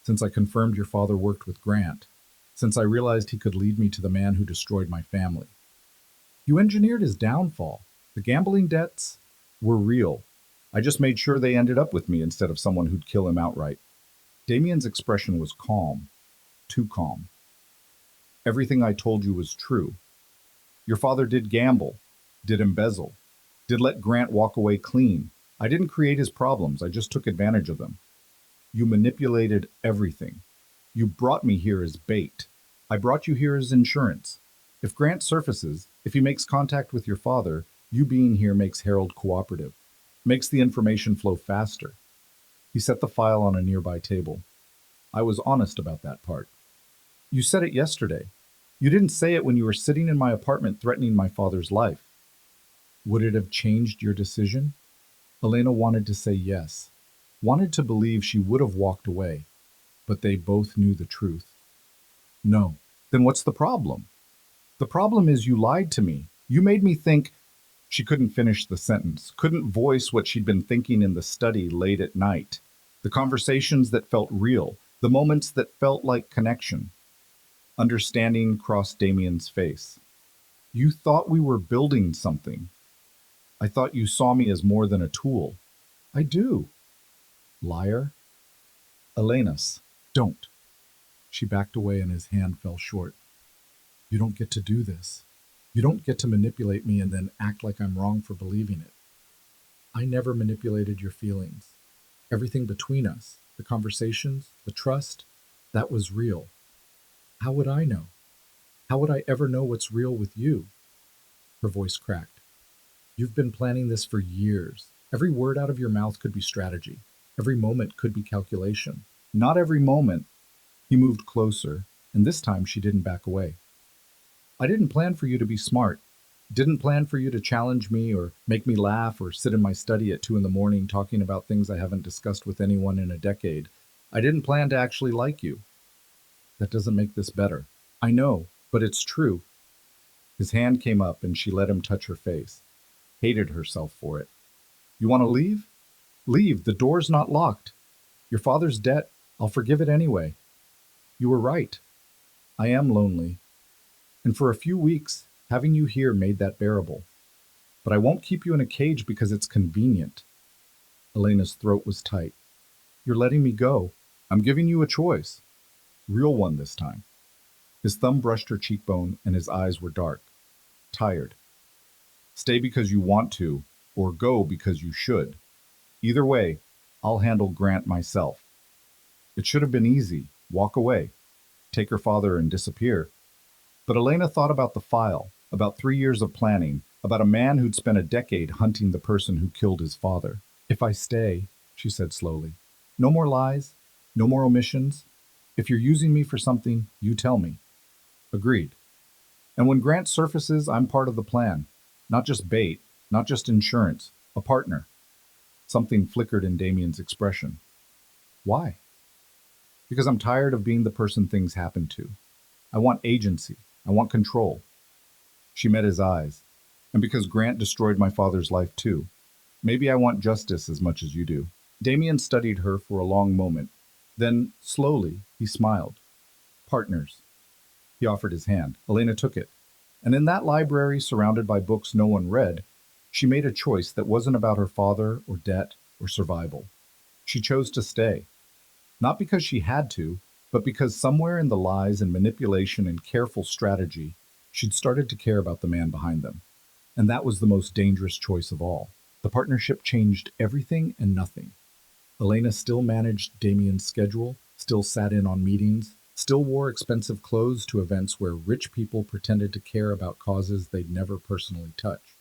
Since I confirmed your father worked with Grant. Since I realized he could lead me to the man who destroyed my family. You engineered his downfall. The gambling debts were real. I just made sure they ended up with me instead of someone who'd kill him outright. Damien's expression was calm. Too calm. Everything I told you was true. Your father did gamble, did embezzle, did let Grant walk away clean. I didn't create his problems, I just took advantage of them. You manipulated everything. You brought me here as bait. I brought you here as insurance. If Grant surfaces, if he makes contact with your father, you being here makes Harold cooperative, makes the information flow faster. He set the file on a nearby table. I was honest about that part. You said it yesterday. You didn't say it when you were sitting in my apartment threatening my father's life. Would it have changed your decision? Elena wanted to say yes, wanted to believe she would have walked away, but they both knew the truth. No. Then what's the problem? The problem is you lied to me. You made me think. She couldn't finish the sentence, couldn't voice what she'd been thinking in the study late at night. The conversations that felt real, the moments that felt like connection. Understanding crossed Damien's face. You thought we were building something. I thought you saw me as more than a tool. I do. Liar. Elenas, don't. She backed away and his hand fell short. You don't get to do this. You don't get to manipulate me and then act like I'm wrong for believing it. I never manipulated your feelings. Everything between us, the conversations, the trust, that was real. How would I know? How would I ever know what's real with you? Her voice cracked. You've been planning this for years. Every word out of your mouth could be strategy. Every moment could be calculation. Not every moment. He moved closer, and this time she didn't back away. I didn't plan for you to be smart. Didn't plan for you to challenge me or make me laugh or sit in my study at 2 in the morning talking about things I haven't discussed with anyone in a decade. I didn't plan to actually like you. That doesn't make this better. I know, but it's true. His hand came up and she let him touch her face. Hated herself for it. You want to leave? Leave. The door's not locked. Your father's debt. I'll forgive it anyway. You were right. I am lonely. And for a few weeks, having you here made that bearable. But I won't keep you in a cage because it's convenient. Elena's throat was tight. You're letting me go. I'm giving you a choice. Real one this time. His thumb brushed her cheekbone and his eyes were dark. Tired. Stay because you want to, or go because you should. Either way, I'll handle Grant myself. It should have been easy. Walk away. Take her father and disappear. But Elena thought about the file, about 3 years of planning, about a man who'd spent a decade hunting the person who killed his father. If I stay, she said slowly, no more lies, no more omissions. If you're using me for something, you tell me. Agreed. And when Grant surfaces, I'm part of the plan. Not just bait, not just insurance, a partner. Something flickered in Damien's expression. Why? Because I'm tired of being the person things happen to. I want agency. I want control. She met his eyes. And because Grant destroyed my father's life too. Maybe I want justice as much as you do. Damien studied her for a long moment. Then, slowly, he smiled. Partners. He offered his hand. Elena took it. And in that library, surrounded by books no one read, she made a choice that wasn't about her father or debt or survival. She chose to stay. Not because she had to, but because somewhere in the lies and manipulation and careful strategy, she'd started to care about the man behind them. And that was the most dangerous choice of all. The partnership changed everything and nothing. Elena still managed Damien's schedule, still sat in on meetings, still wore expensive clothes to events where rich people pretended to care about causes they'd never personally touch.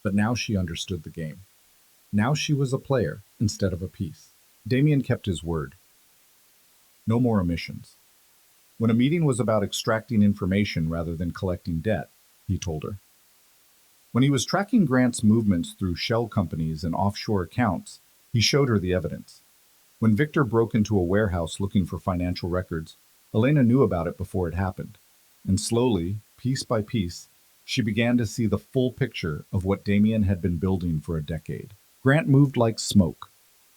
But now she understood the game. Now she was a player instead of a piece. Damien kept his word. No more omissions. When a meeting was about extracting information rather than collecting debt, he told her. When he was tracking Grant's movements through shell companies and offshore accounts, he showed her the evidence. When Victor broke into a warehouse looking for financial records, Elena knew about it before it happened. And slowly, piece by piece, she began to see the full picture of what Damien had been building for a decade. Grant moved like smoke.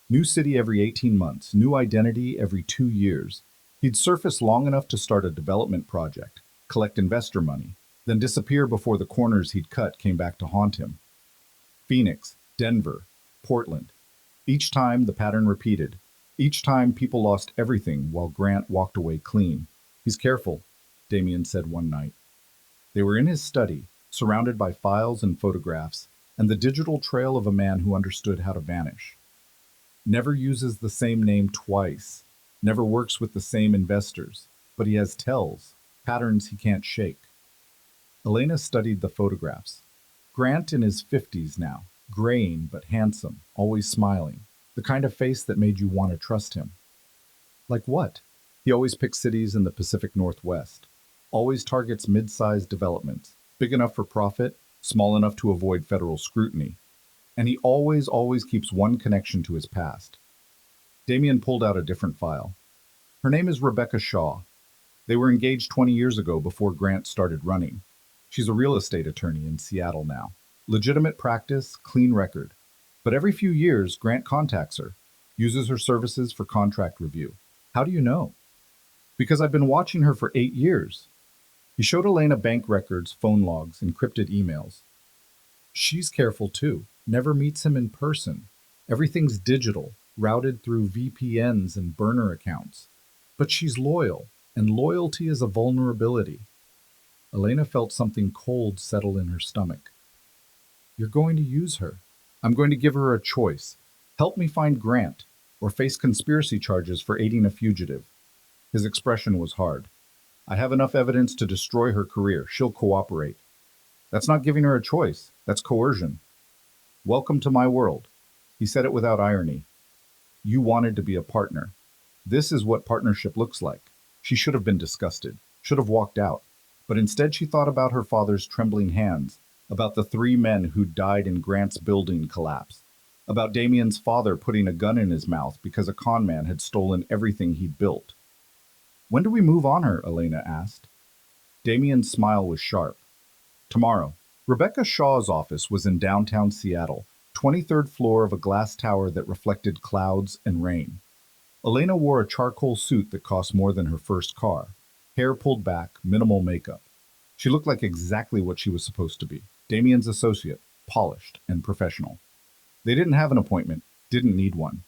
New city every 18 months, new identity every 2 years. He'd surface long enough to start a development project, collect investor money, then disappear before the corners he'd cut came back to haunt him. Phoenix, Denver, Portland. Each time the pattern repeated. Each time people lost everything while Grant walked away clean. He's careful, Damien said one night. They were in his study, surrounded by files and photographs, and the digital trail of a man who understood how to vanish. Never uses the same name twice, never works with the same investors, but he has tells, patterns he can't shake. Elena studied the photographs. Grant in his 50s now, graying but handsome, always smiling, the kind of face that made you want to trust him. Like what? He always picks cities in the Pacific Northwest, always targets mid-sized developments, big enough for profit, small enough to avoid federal scrutiny. And he always keeps one connection to his past. Damien pulled out a different file. Her name is Rebecca Shaw. They were engaged 20 years ago before Grant started running. She's a real estate attorney in Seattle now. Legitimate practice, clean record. But every few years, Grant contacts her, uses her services for contract review. How do you know? Because I've been watching her for 8 years. He showed Elena bank records, phone logs, encrypted emails. She's careful too, never meets him in person. Everything's digital, routed through VPNs and burner accounts. But she's loyal, and loyalty is a vulnerability. Elena felt something cold settle in her stomach. You're going to use her. I'm going to give her a choice. Help me find Grant, or face conspiracy charges for aiding a fugitive. His expression was hard. I have enough evidence to destroy her career. She'll cooperate. That's not giving her a choice. That's coercion. Welcome to my world. He said it without irony. You wanted to be a partner. This is what partnership looks like. She should have been disgusted, should have walked out. But instead she thought about her father's trembling hands, about the 3 men who died in Grant's building collapse, about Damien's father putting a gun in his mouth because a con man had stolen everything he'd built. When do we move on her? Elena asked. Damien's smile was sharp. Tomorrow. Rebecca Shaw's office was in downtown Seattle, 23rd floor of a glass tower that reflected clouds and rain. Elena wore a charcoal suit that cost more than her first car, hair pulled back, minimal makeup. She looked like exactly what she was supposed to be, Damien's associate, polished and professional. They didn't have an appointment, didn't need one.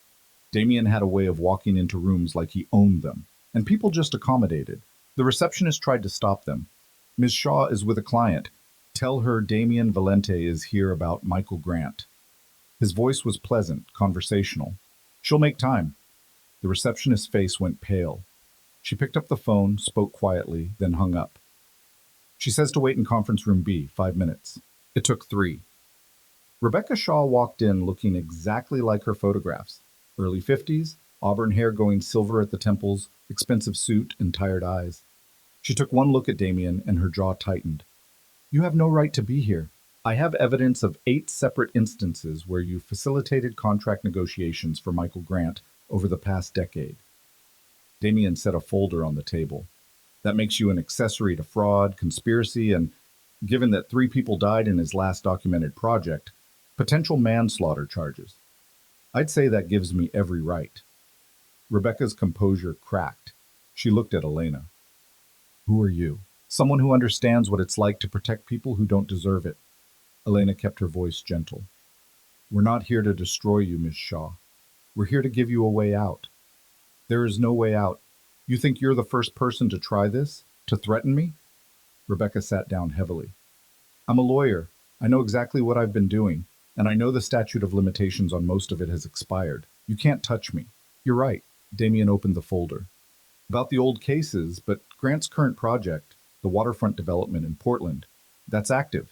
Damien had a way of walking into rooms like he owned them, and people just accommodated. The receptionist tried to stop them. Ms. Shaw is with a client. Tell her Damien Valente is here about Michael Grant. His voice was pleasant, conversational. She'll make time. The receptionist's face went pale. She picked up the phone, spoke quietly, then hung up. She says to wait in conference room B, 5 minutes. It took 3. Rebecca Shaw walked in looking exactly like her photographs. Early 50s, auburn hair going silver at the temples, expensive suit, and tired eyes. She took one look at Damien and her jaw tightened. You have no right to be here. I have evidence of 8 separate instances where you facilitated contract negotiations for Michael Grant over the past decade. Damien set a folder on the table. That makes you an accessory to fraud, conspiracy, and, given that 3 people died in his last documented project, potential manslaughter charges. I'd say that gives me every right. Rebecca's composure cracked. She looked at Elena. Who are you? Someone who understands what it's like to protect people who don't deserve it. Elena kept her voice gentle. We're not here to destroy you, Miss Shaw. We're here to give you a way out. There is no way out. You think you're the first person to try this? To threaten me? Rebecca sat down heavily. I'm a lawyer. I know exactly what I've been doing, and I know the statute of limitations on most of it has expired. You can't touch me. You're right. Damien opened the folder. About the old cases, but Grant's current project, the waterfront development in Portland, that's active.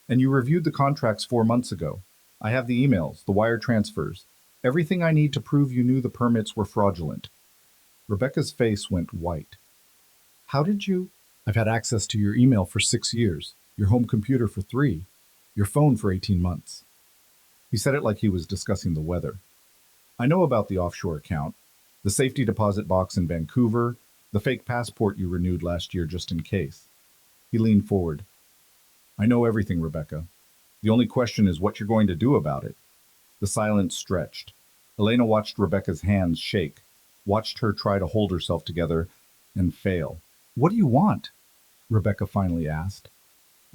And you reviewed the contracts 4 months ago. I have the emails, the wire transfers, everything I need to prove you knew the permits were fraudulent. Rebecca's face went white. How did you? I've had access to your email for 6 years, your home computer for 3, your phone for 18 months. He said it like he was discussing the weather. I know about the offshore account, the safety deposit box in Vancouver, the fake passport you renewed last year just in case. He leaned forward. I know everything, Rebecca. The only question is what you're going to do about it. The silence stretched. Elena watched Rebecca's hands shake, watched her try to hold herself together and fail. What do you want? Rebecca finally asked.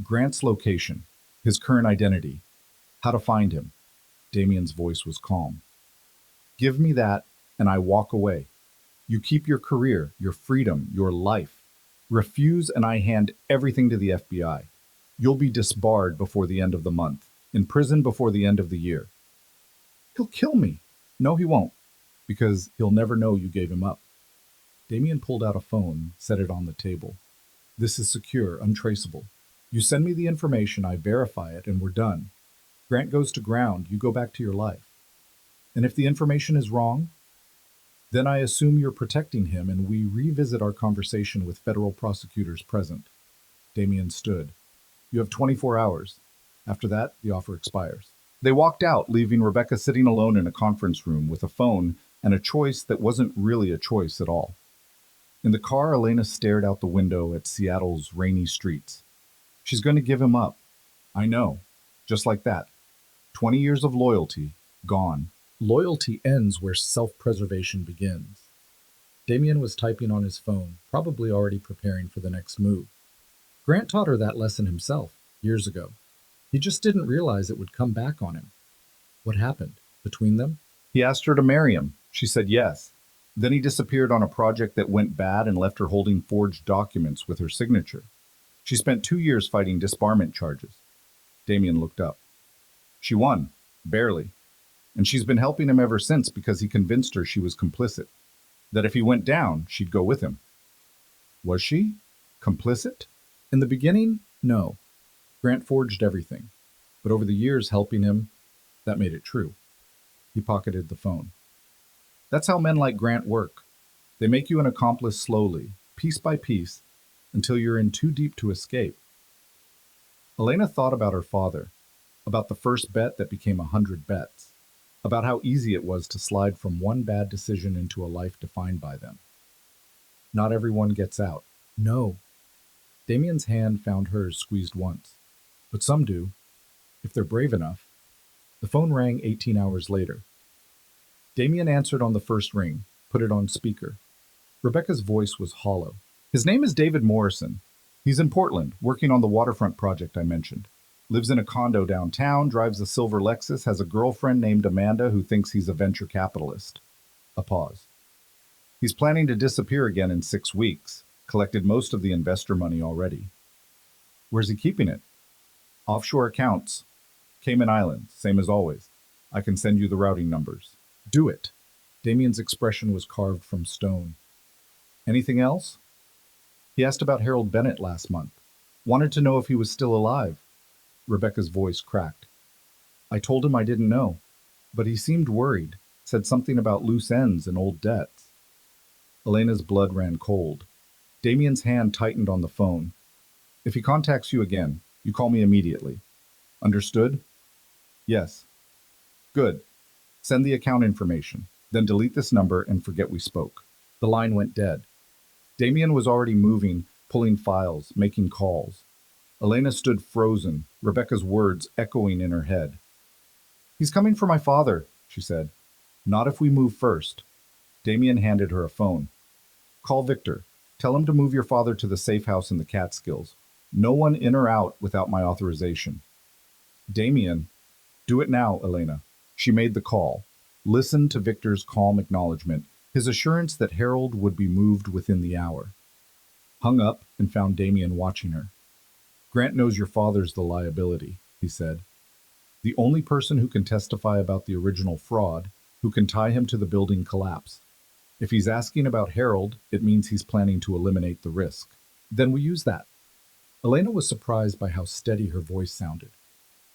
Grant's location, his current identity, how to find him. Damien's voice was calm. Give me that, and I walk away. You keep your career, your freedom, your life. Refuse, and I hand everything to the FBI. You'll be disbarred before the end of the month, in prison before the end of the year. He'll kill me. No, he won't, because he'll never know you gave him up. Damien pulled out a phone, set it on the table. This is secure, untraceable. You send me the information, I verify it, and we're done. Grant goes to ground, you go back to your life. And if the information is wrong, then I assume you're protecting him and we revisit our conversation with federal prosecutors present. Damien stood. You have 24 hours. After that, the offer expires. They walked out, leaving Rebecca sitting alone in a conference room with a phone and a choice that wasn't really a choice at all. In the car, Elena stared out the window at Seattle's rainy streets. She's going to give him up. I know. Just like that. 20 years of loyalty, gone. Loyalty ends where self-preservation begins. Damien was typing on his phone, probably already preparing for the next move. Grant taught her that lesson himself, years ago. He just didn't realize it would come back on him. What happened between them? He asked her to marry him. She said yes. Then he disappeared on a project that went bad and left her holding forged documents with her signature. She spent 2 years fighting disbarment charges. Damien looked up. She won, barely. And she's been helping him ever since because he convinced her she was complicit. That if he went down, she'd go with him. Was she? Complicit? In the beginning, no. Grant forged everything. But over the years helping him, that made it true. He pocketed the phone. That's how men like Grant work. They make you an accomplice slowly, piece by piece, until you're in too deep to escape. Elena thought about her father, about the first bet that became 100 bets, about how easy it was to slide from one bad decision into a life defined by them. Not everyone gets out. No. Damien's hand found hers squeezed once. But some do, if they're brave enough. The phone rang 18 hours later. Damien answered on the first ring, put it on speaker. Rebecca's voice was hollow. His name is David Morrison. He's in Portland, working on the waterfront project I mentioned. Lives in a condo downtown, drives a silver Lexus, has a girlfriend named Amanda who thinks he's a venture capitalist. A pause. He's planning to disappear again in 6 weeks. Collected most of the investor money already. Where's he keeping it? Offshore accounts. Cayman Islands, same as always. I can send you the routing numbers. Do it. Damien's expression was carved from stone. Anything else? He asked about Harold Bennett last month. Wanted to know if he was still alive. Rebecca's voice cracked. I told him I didn't know, but he seemed worried, said something about loose ends and old debts. Elena's blood ran cold. Damien's hand tightened on the phone. If he contacts you again, you call me immediately. Understood? Yes. Good. Send the account information, then delete this number and forget we spoke. The line went dead. Damien was already moving, pulling files, making calls. Elena stood frozen, Rebecca's words echoing in her head. He's coming for my father, she said. Not if we move first. Damien handed her a phone. Call Victor. Tell him to move your father to the safe house in the Catskills. No one in or out without my authorization. Damien, do it now, Elena. She made the call. Listened to Victor's calm acknowledgement, his assurance that Harold would be moved within the hour. Hung up and found Damien watching her. Grant knows your father's the liability, he said. The only person who can testify about the original fraud, who can tie him to the building collapse. If he's asking about Harold, it means he's planning to eliminate the risk. Then we use that. Elena was surprised by how steady her voice sounded.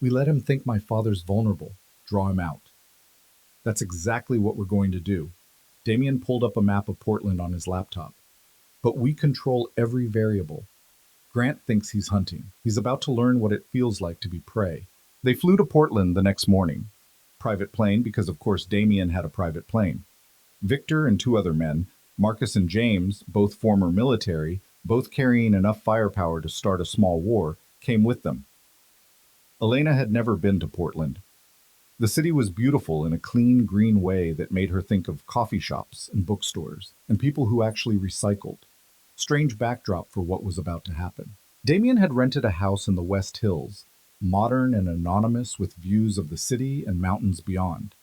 We let him think my father's vulnerable, draw him out. That's exactly what we're going to do. Damien pulled up a map of Portland on his laptop. But we control every variable. Grant thinks he's hunting. He's about to learn what it feels like to be prey. They flew to Portland the next morning. Private plane, because of course Damien had a private plane. Victor and 2 other men, Marcus and James, both former military, both carrying enough firepower to start a small war, came with them. Elena had never been to Portland. The city was beautiful in a clean, green way that made her think of coffee shops and bookstores and people who actually recycled. Strange backdrop for what was about to happen. Damien had rented a house in the West Hills, modern and anonymous with views of the city and mountains beyond.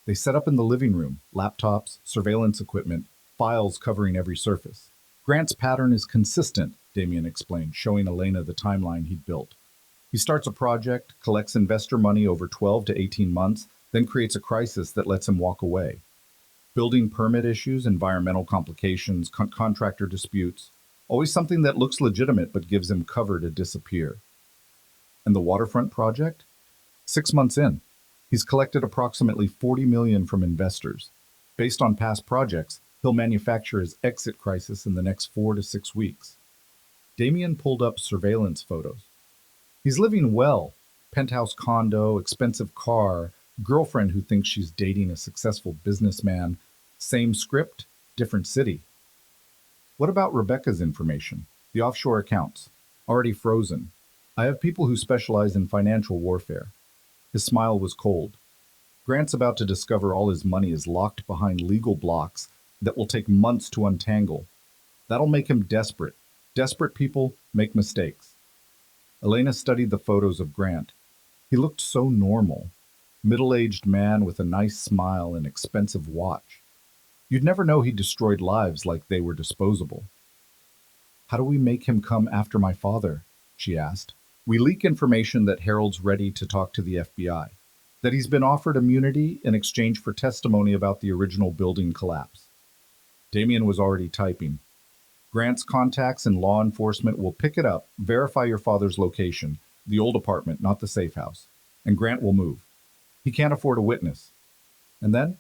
They set up in the living room, laptops, surveillance equipment, files covering every surface. Grant's pattern is consistent, Damien explained, showing Elena the timeline he'd built. He starts a project, collects investor money over 12 to 18 months, then creates a crisis that lets him walk away. Building permit issues, environmental complications, contractor disputes, always something that looks legitimate but gives him cover to disappear. And the waterfront project? 6 months in. He's collected approximately $40 million from investors. Based on past projects, he'll manufacture his exit crisis in the next 4 to 6 weeks. Damien pulled up surveillance photos. He's living well. Penthouse condo, expensive car, girlfriend who thinks she's dating a successful businessman. Same script, different city. What about Rebecca's information? The offshore accounts. Already frozen. I have people who specialize in financial warfare. His smile was cold. Grant's about to discover all his money is locked behind legal blocks that will take months to untangle. That'll make him desperate. Desperate people make mistakes. Elena studied the photos of Grant. He looked so normal. Middle-aged man with a nice smile and expensive watch. You'd never know he destroyed lives like they were disposable. How do we make him come after my father? She asked. We leak information that Harold's ready to talk to the FBI, that he's been offered immunity in exchange for testimony about the original building collapse. Damien was already typing. Grant's contacts in law enforcement will pick it up, verify your father's location, the old apartment, not the safe house, and Grant will move. He can't afford a witness. And then?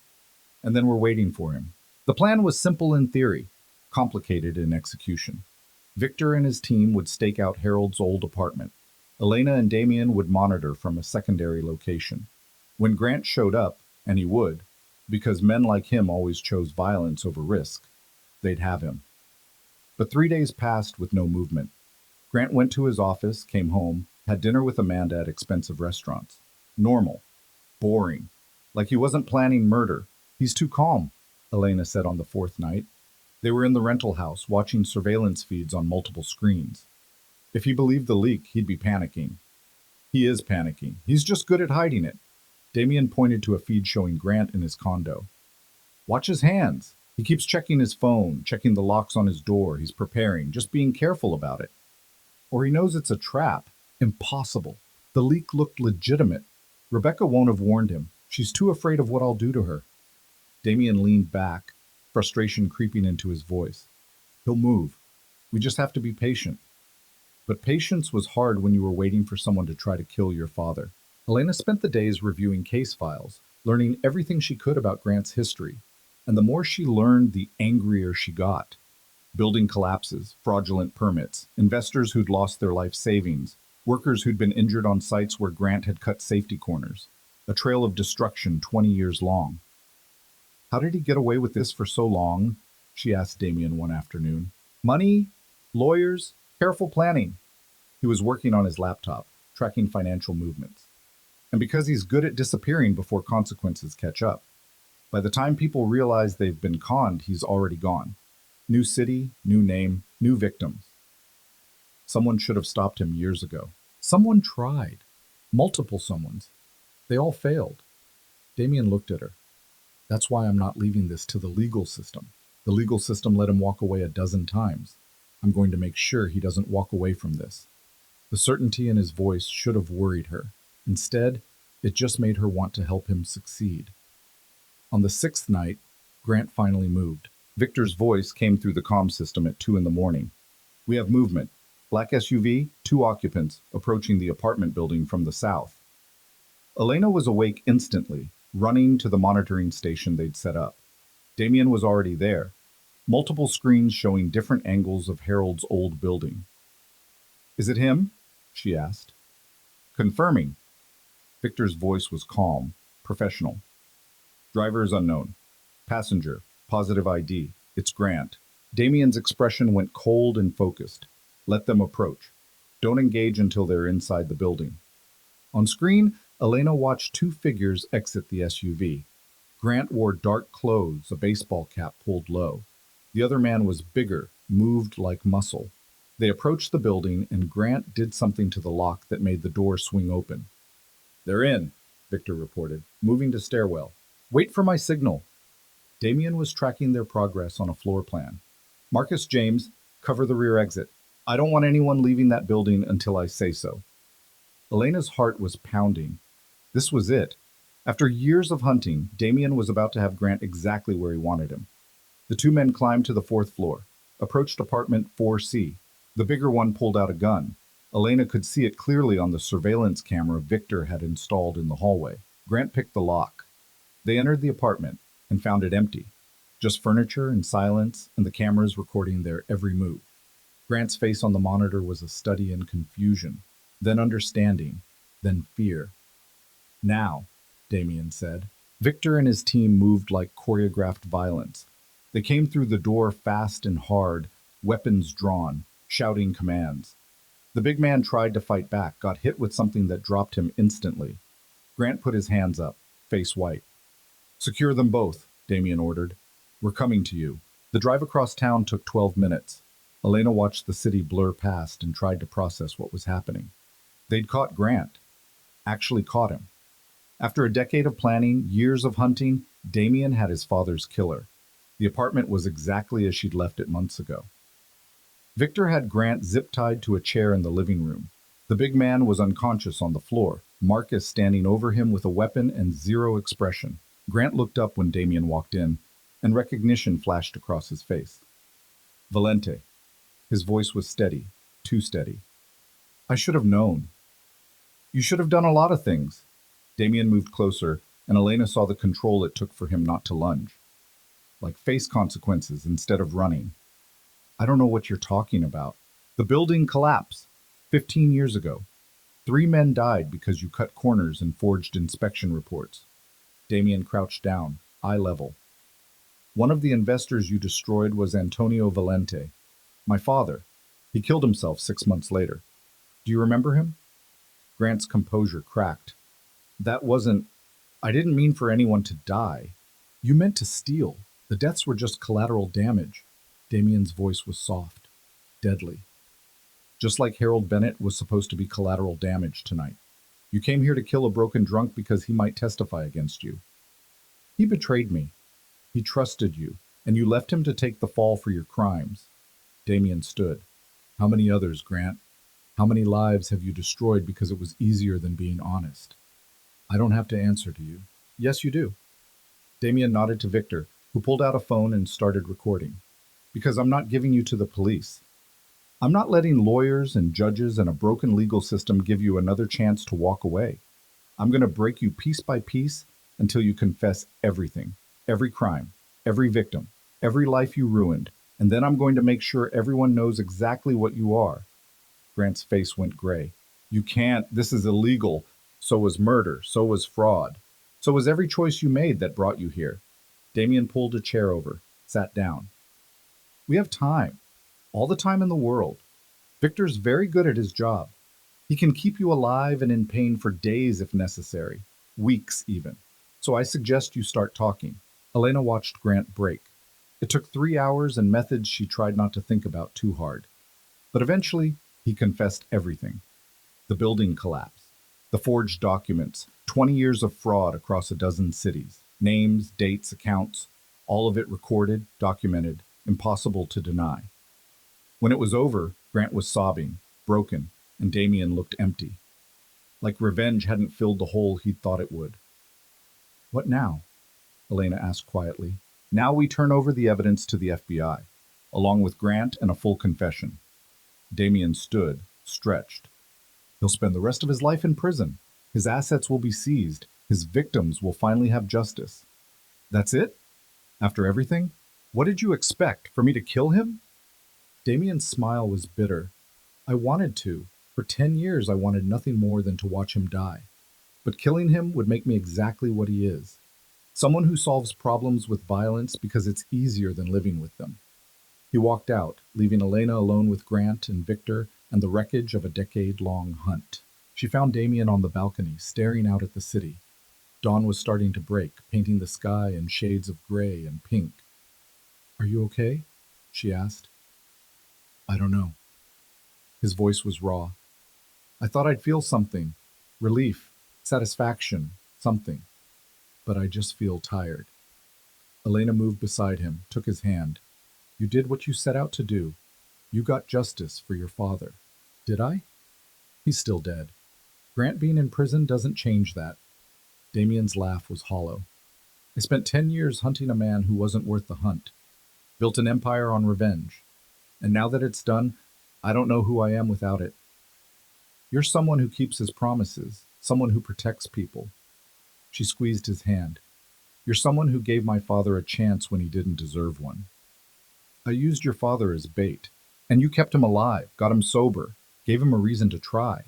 And then we're waiting for him. The plan was simple in theory, complicated in execution. Victor and his team would stake out Harold's old apartment. Elena and Damien would monitor from a secondary location. When Grant showed up, and he would, because men like him always chose violence over risk, they'd have him. But 3 days passed with no movement. Grant went to his office, came home, had dinner with Amanda at expensive restaurants. Normal. Boring. Like he wasn't planning murder. He's too calm, Elena said on the fourth night. They were in the rental house, watching surveillance feeds on multiple screens. If he believed the leak, he'd be panicking. He is panicking. He's just good at hiding it. Damien pointed to a feed showing Grant in his condo. Watch his hands. He keeps checking his phone, checking the locks on his door. He's preparing, just being careful about it. Or he knows it's a trap. Impossible. The leak looked legitimate. Rebecca won't have warned him. She's too afraid of what I'll do to her. Damien leaned back, frustration creeping into his voice. He'll move. We just have to be patient. But patience was hard when you were waiting for someone to try to kill your father. Elena spent the days reviewing case files, learning everything she could about Grant's history. And the more she learned, the angrier she got. Building collapses, fraudulent permits, investors who'd lost their life savings, workers who'd been injured on sites where Grant had cut safety corners. A trail of destruction 20 years long. How did he get away with this for so long? She asked Damien one afternoon. Money? Lawyers? Careful planning. He was working on his laptop, tracking financial movements. And because he's good at disappearing before consequences catch up. By the time people realize they've been conned, he's already gone. New city, new name, new victims. Someone should have stopped him years ago. Someone tried. Multiple someones. They all failed. Damien looked at her. That's why I'm not leaving this to the legal system. The legal system let him walk away a dozen times. I'm going to make sure he doesn't walk away from this. The certainty in his voice should have worried her. Instead, it just made her want to help him succeed. On the sixth night, Grant finally moved. Victor's voice came through the comm system at 2 a.m. We have movement. Black SUV, 2 occupants, approaching the apartment building from the south. Elena was awake instantly, running to the monitoring station they'd set up. Damien was already there. Multiple screens showing different angles of Harold's old building. Is it him? She asked. Confirming. Victor's voice was calm, professional. Driver is unknown. Passenger, positive ID. It's Grant. Damien's expression went cold and focused. Let them approach. Don't engage until they're inside the building. On screen, Elena watched 2 figures exit the SUV. Grant wore dark clothes, a baseball cap pulled low. The other man was bigger, moved like muscle. They approached the building, and Grant did something to the lock that made the door swing open. They're in, Victor reported, moving to stairwell. Wait for my signal. Damien was tracking their progress on a floor plan. Marcus James, cover the rear exit. I don't want anyone leaving that building until I say so. Elena's heart was pounding. This was it. After years of hunting, Damien was about to have Grant exactly where he wanted him. The 2 men climbed to the 4th floor, approached apartment 4C. The bigger one pulled out a gun. Elena could see it clearly on the surveillance camera Victor had installed in the hallway. Grant picked the lock. They entered the apartment and found it empty. Just furniture and silence, and the cameras recording their every move. Grant's face on the monitor was a study in confusion, then understanding, then fear. Now, Damien said. Victor and his team moved like choreographed violence. They came through the door fast and hard, weapons drawn, shouting commands. The big man tried to fight back, got hit with something that dropped him instantly. Grant put his hands up, face white. Secure them both, Damien ordered. We're coming to you. The drive across town took 12 minutes. Elena watched the city blur past and tried to process what was happening. They'd caught Grant. Actually caught him. After a decade of planning, years of hunting, Damien had his father's killer. The apartment was exactly as she'd left it months ago. Victor had Grant zip-tied to a chair in the living room. The big man was unconscious on the floor, Marcus standing over him with a weapon and zero expression. Grant looked up when Damien walked in, and recognition flashed across his face. Valente. His voice was steady, too steady. I should have known. You should have done a lot of things. Damien moved closer, and Elena saw the control it took for him not to lunge. Like face consequences instead of running. I don't know what you're talking about. The building collapsed 15 years ago. 3 men died because you cut corners and forged inspection reports. Damien crouched down, eye level. One of the investors you destroyed was Antonio Valente, my father. He killed himself 6 months later. Do you remember him? Grant's composure cracked. That wasn't... I didn't mean for anyone to die. You meant to steal. The deaths were just collateral damage. Damien's voice was soft, deadly. Just like Harold Bennett was supposed to be collateral damage tonight. You came here to kill a broken drunk because he might testify against you. He betrayed me. He trusted you, and you left him to take the fall for your crimes. Damien stood. How many others, Grant? How many lives have you destroyed because it was easier than being honest? I don't have to answer to you. Yes, you do. Damien nodded to Victor, who pulled out a phone and started recording. Because I'm not giving you to the police. I'm not letting lawyers and judges and a broken legal system give you another chance to walk away. I'm going to break you piece by piece until you confess everything, every crime, every victim, every life you ruined, and then I'm going to make sure everyone knows exactly what you are. Grant's face went gray. You can't, this is illegal. So was murder, so was fraud. So was every choice you made that brought you here. Damien pulled a chair over, sat down. We have time. All the time in the world. Victor's very good at his job. He can keep you alive and in pain for days if necessary, weeks even. So I suggest you start talking. Elena watched Grant break. It took 3 hours and methods she tried not to think about too hard. But eventually, he confessed everything. The building collapse, the forged documents, 20 years of fraud across a dozen cities, names, dates, accounts, all of it recorded, documented, impossible to deny. When it was over, Grant was sobbing, broken, and Damien looked empty. Like revenge hadn't filled the hole he'd thought it would. What now? Elena asked quietly. Now we turn over the evidence to the FBI, along with Grant and a full confession. Damien stood, stretched. He'll spend the rest of his life in prison. His assets will be seized. His victims will finally have justice. That's it? After everything? What did you expect? For me to kill him? Damien's smile was bitter. I wanted to. For 10 years I wanted nothing more than to watch him die. But killing him would make me exactly what he is. Someone who solves problems with violence because it's easier than living with them. He walked out, leaving Elena alone with Grant and Victor and the wreckage of a decade-long hunt. She found Damien on the balcony, staring out at the city. Dawn was starting to break, painting the sky in shades of gray and pink. Are you okay? She asked. I don't know. His voice was raw. I thought I'd feel something. Relief, satisfaction, something. But I just feel tired. Elena moved beside him, took his hand. You did what you set out to do. You got justice for your father. Did I? He's still dead. Grant being in prison doesn't change that. Damien's laugh was hollow. I spent 10 years hunting a man who wasn't worth the hunt. Built an empire on revenge. And now that it's done, I don't know who I am without it. You're someone who keeps his promises, someone who protects people. She squeezed his hand. You're someone who gave my father a chance when he didn't deserve one. I used your father as bait, and you kept him alive, got him sober, gave him a reason to try.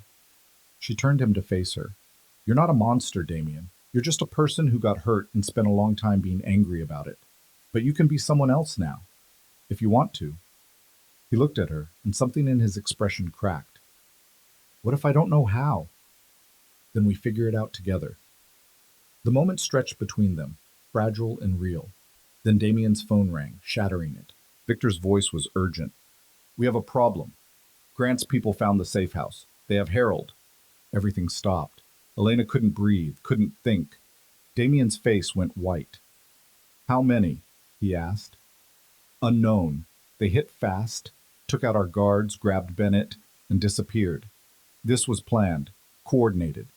She turned him to face her. You're not a monster, Damien. You're just a person who got hurt and spent a long time being angry about it. But you can be someone else now, if you want to. He looked at her, and something in his expression cracked. What if I don't know how? Then we figure it out together. The moment stretched between them, fragile and real. Then Damien's phone rang, shattering it. Victor's voice was urgent. We have a problem. Grant's people found the safe house. They have Harold. Everything stopped. Elena couldn't breathe, couldn't think. Damien's face went white. How many? He asked. Unknown. They hit fast, took out our guards, grabbed Bennett, and disappeared. This was planned, coordinated.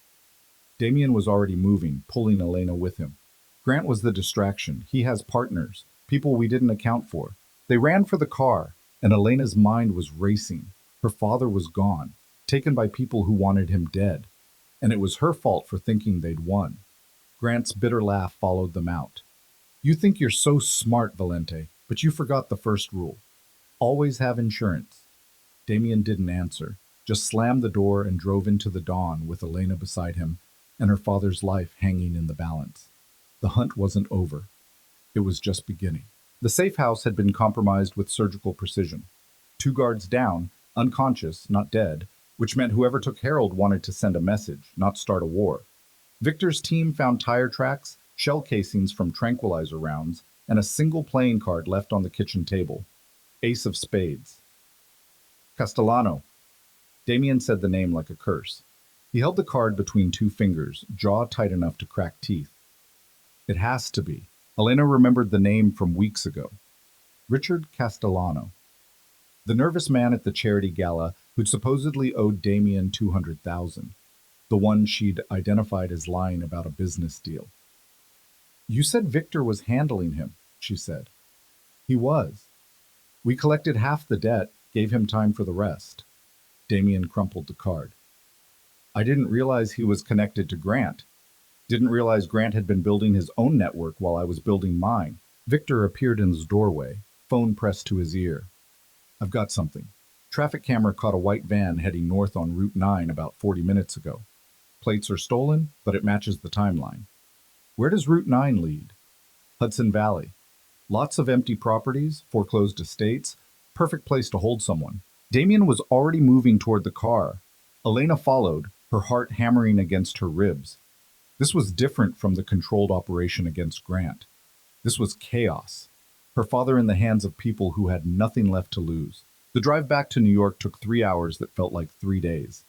Damien was already moving, pulling Elena with him. Grant was the distraction. He has partners, people we didn't account for. They ran for the car, and Elena's mind was racing. Her father was gone, taken by people who wanted him dead. And it was her fault for thinking they'd won. Grant's bitter laugh followed them out. You think you're so smart, Valente, but you forgot the first rule. Always have insurance. Damien didn't answer, just slammed the door and drove into the dawn with Elena beside him and her father's life hanging in the balance. The hunt wasn't over. It was just beginning. The safe house had been compromised with surgical precision. 2 guards down, unconscious, not dead, which meant whoever took Harold wanted to send a message, not start a war. Victor's team found tire tracks, shell casings from tranquilizer rounds, and a single playing card left on the kitchen table. Ace of spades. Castellano. Damien said the name like a curse. He held the card between 2 fingers, jaw tight enough to crack teeth. It has to be. Elena remembered the name from weeks ago. Richard Castellano. The nervous man at the charity gala who'd supposedly owed Damien $200,000. The one she'd identified as lying about a business deal. You said Victor was handling him, she said. He was. We collected half the debt, gave him time for the rest. Damien crumpled the card. I didn't realize he was connected to Grant. Didn't realize Grant had been building his own network while I was building mine. Victor appeared in his doorway, phone pressed to his ear. I've got something. Traffic camera caught a white van heading north on Route 9 about 40 minutes ago. Plates are stolen, but it matches the timeline. Where does Route 9 lead? Hudson Valley. Lots of empty properties, foreclosed estates. Perfect place to hold someone. Damien was already moving toward the car. Elena followed, her heart hammering against her ribs. This was different from the controlled operation against Grant. This was chaos. Her father in the hands of people who had nothing left to lose. The drive back to New York took 3 hours that felt like 3 days.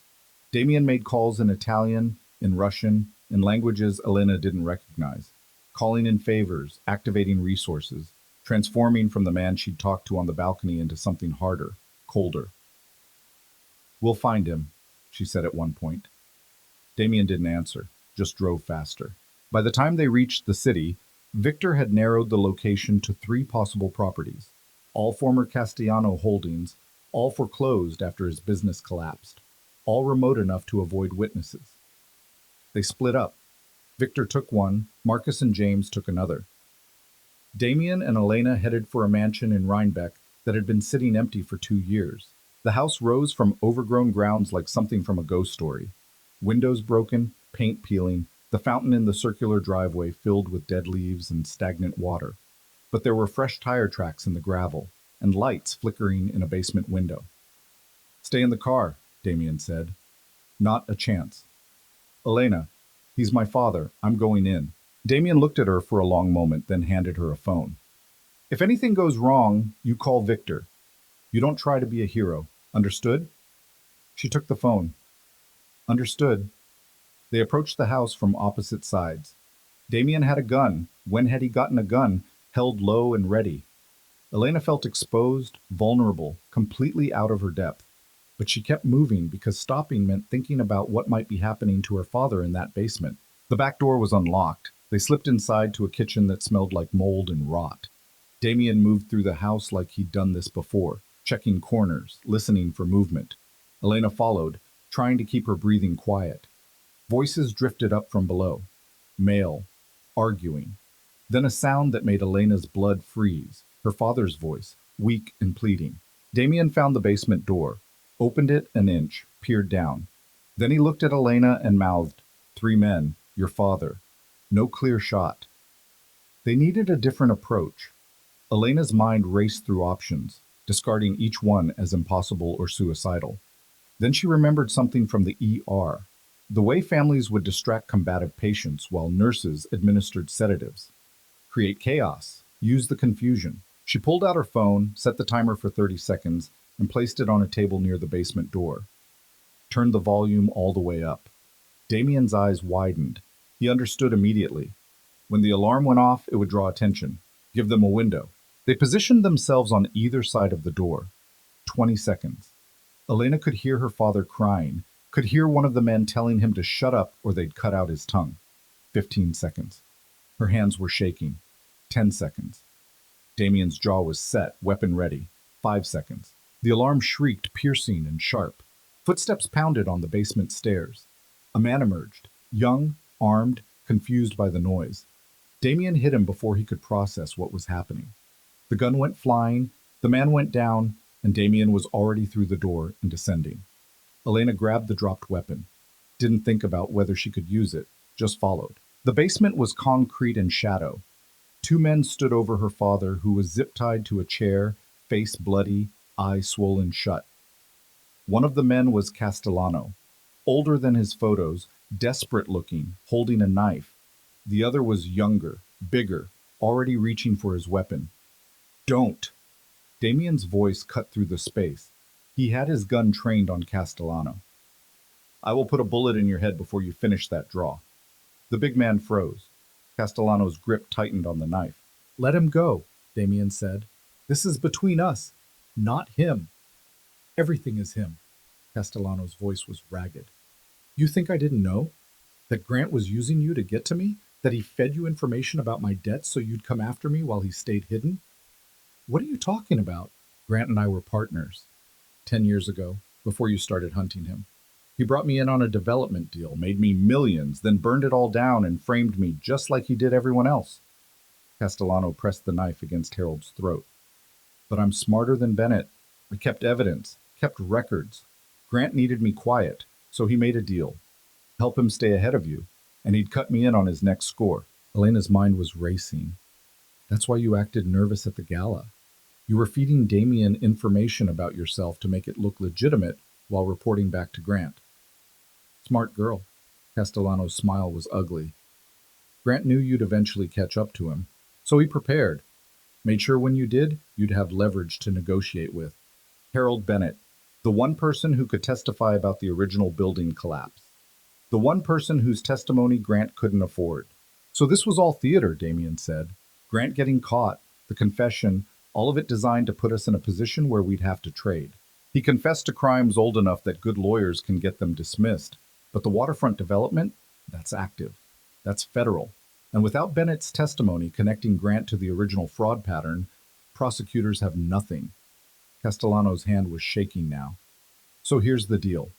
Damien made calls in Italian, in Russian, in languages Elena didn't recognize. Calling in favors, activating resources, transforming from the man she'd talked to on the balcony into something harder, colder. We'll find him, she said at one point. Damien didn't answer, just drove faster. By the time they reached the city, Victor had narrowed the location to 3 possible properties, all former Castellano holdings, all foreclosed after his business collapsed, all remote enough to avoid witnesses. They split up. Victor took one, Marcus and James took another. Damien and Elena headed for a mansion in Rhinebeck that had been sitting empty for 2 years. The house rose from overgrown grounds like something from a ghost story. Windows broken, paint peeling, the fountain in the circular driveway filled with dead leaves and stagnant water. But there were fresh tire tracks in the gravel, and lights flickering in a basement window. Stay in the car, Damien said. Not a chance. Elena, he's my father. I'm going in. Damien looked at her for a long moment, then handed her a phone. If anything goes wrong, you call Victor. You don't try to be a hero. Understood? She took the phone. Understood. They approached the house from opposite sides. Damien had a gun. When had he gotten a gun? Held low and ready. Elena felt exposed, vulnerable, completely out of her depth. But she kept moving because stopping meant thinking about what might be happening to her father in that basement. The back door was unlocked. They slipped inside to a kitchen that smelled like mold and rot. Damien moved through the house like he'd done this before, checking corners, listening for movement. Elena followed, trying to keep her breathing quiet. Voices drifted up from below. Male, arguing. Then a sound that made Elena's blood freeze, her father's voice, weak and pleading. Damien found the basement door, opened it an inch, peered down. Then he looked at Elena and mouthed, 3 men, your father. No clear shot. They needed a different approach. Elena's mind raced through options, discarding each one as impossible or suicidal. Then she remembered something from the ER. The way families would distract combative patients while nurses administered sedatives. Create chaos. Use the confusion. She pulled out her phone, set the timer for 30 seconds, and placed it on a table near the basement door. Turned the volume all the way up. Damien's eyes widened. He understood immediately. When the alarm went off, it would draw attention. Give them a window. They positioned themselves on either side of the door. 20 seconds. Elena could hear her father crying, could hear one of the men telling him to shut up or they'd cut out his tongue. 15 seconds. Her hands were shaking. 10 seconds. Damien's jaw was set, weapon ready. 5 seconds. The alarm shrieked, piercing and sharp. Footsteps pounded on the basement stairs. A man emerged, young, armed, confused by the noise. Damien hit him before he could process what was happening. The gun went flying, the man went down, and Damien was already through the door and descending. Elena grabbed the dropped weapon. Didn't think about whether she could use it, just followed. The basement was concrete and shadow. Two men stood over her father, who was zip-tied to a chair, face bloody, eye swollen shut. One of the men was Castellano, older than his photos, desperate looking, holding a knife. The other was younger, bigger, already reaching for his weapon. Don't! Damien's voice cut through the space. He had his gun trained on Castellano. I will put a bullet in your head before you finish that draw. The big man froze. Castellano's grip tightened on the knife. Let him go, Damien said. This is between us, not him. Everything is him. Castellano's voice was ragged. You think I didn't know? That Grant was using you to get to me? That he fed you information about my debts so you'd come after me while he stayed hidden? What are you talking about? Grant and I were partners. 10 years ago, before you started hunting him. He brought me in on a development deal, made me millions, then burned it all down and framed me just like he did everyone else. Castellano pressed the knife against Harold's throat. But I'm smarter than Bennett. I kept evidence, kept records. Grant needed me quiet, so he made a deal. Help him stay ahead of you, and he'd cut me in on his next score. Elena's mind was racing. That's why you acted nervous at the gala. You were feeding Damien information about yourself to make it look legitimate while reporting back to Grant. Smart girl. Castellano's smile was ugly. Grant knew you'd eventually catch up to him, so he prepared. Made sure when you did, you'd have leverage to negotiate with. Harold Bennett, the one person who could testify about the original building collapse. The one person whose testimony Grant couldn't afford. So this was all theater, Damien said. Grant getting caught, the confession, all of it designed to put us in a position where we'd have to trade. He confessed to crimes old enough that good lawyers can get them dismissed. But the waterfront development, that's active. That's federal. And without Bennett's testimony connecting Grant to the original fraud pattern, prosecutors have nothing. Castellano's hand was shaking now. So here's the deal.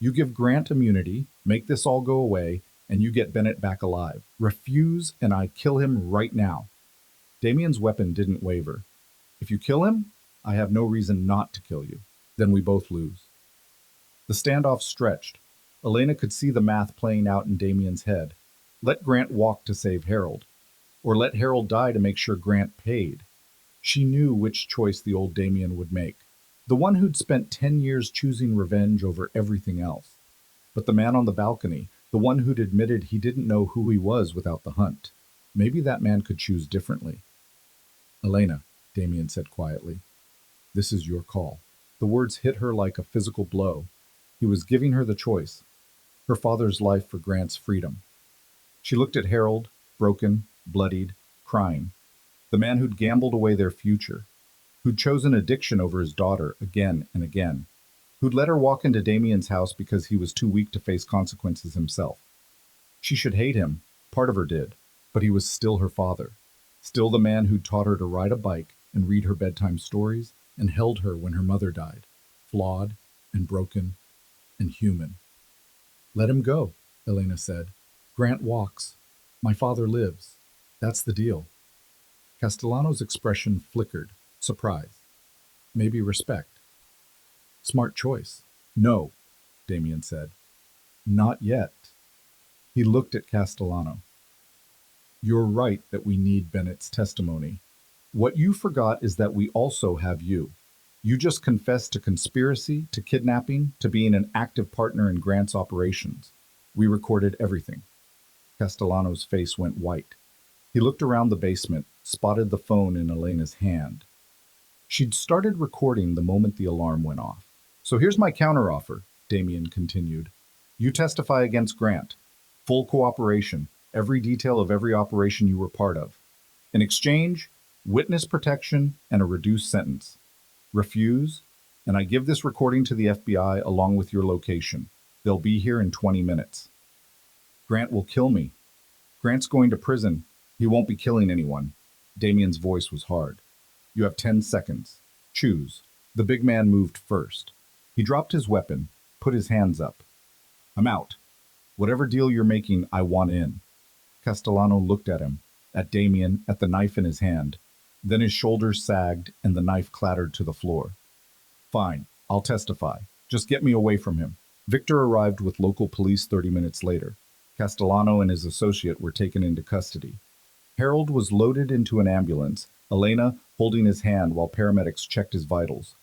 You give Grant immunity, make this all go away, and you get Bennett back alive. Refuse, and I kill him right now. Damien's weapon didn't waver. If you kill him, I have no reason not to kill you. Then we both lose. The standoff stretched. Elena could see the math playing out in Damien's head. Let Grant walk to save Harold. Or let Harold die to make sure Grant paid. She knew which choice the old Damien would make. The one who'd spent 10 years choosing revenge over everything else. But the man on the balcony, the one who'd admitted he didn't know who he was without the hunt. Maybe that man could choose differently. Elena, Damien said quietly, this is your call. The words hit her like a physical blow. He was giving her the choice. Her father's life for Grant's freedom. She looked at Harold, broken, bloodied, crying. The man who'd gambled away their future. Who'd chosen addiction over his daughter again and again. Who'd let her walk into Damien's house because he was too weak to face consequences himself. She should hate him, part of her did, but he was still her father. Still the man who'd taught her to ride a bike and read her bedtime stories and held her when her mother died. Flawed and broken and human. Let him go, Elena said. Grant walks. My father lives. That's the deal. Castellano's expression flickered. Surprise. Maybe respect. Smart choice. No, Damien said. Not yet. He looked at Castellano. You're right that we need Bennett's testimony. What you forgot is that we also have you. You just confessed to conspiracy, to kidnapping, to being an active partner in Grant's operations. We recorded everything." Castellano's face went white. He looked around the basement, spotted the phone in Elena's hand. She'd started recording the moment the alarm went off. "So here's my counteroffer," Damien continued. "You testify against Grant. Full cooperation, every detail of every operation you were part of. In exchange, witness protection and a reduced sentence. Refuse, and I give this recording to the FBI along with your location. They'll be here in 20 minutes. Grant will kill me. Grant's going to prison. He won't be killing anyone." Damien's voice was hard. "You have 10 seconds. Choose." The big man moved first. He dropped his weapon, put his hands up. "I'm out. Whatever deal you're making, I want in." Castellano looked at him, at Damien, at the knife in his hand. Then his shoulders sagged and the knife clattered to the floor. "Fine, I'll testify. Just get me away from him." Victor arrived with local police 30 minutes later. Castellano and his associate were taken into custody. Harold was loaded into an ambulance, Elena holding his hand while paramedics checked his vitals.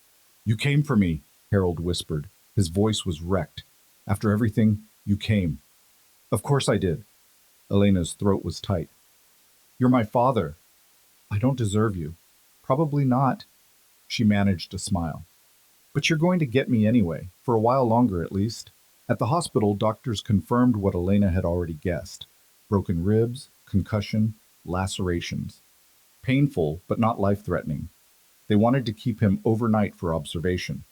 "You came for me," Harold whispered. His voice was wrecked. "After everything, you came." "Of course I did." Elena's throat was tight. "You're my father." "I don't deserve you." "Probably not." She managed to smile. "But you're going to get me anyway, for a while longer at least." At the hospital, doctors confirmed what Elena had already guessed. Broken ribs, concussion, lacerations. Painful, but not life-threatening. They wanted to keep him overnight for observation.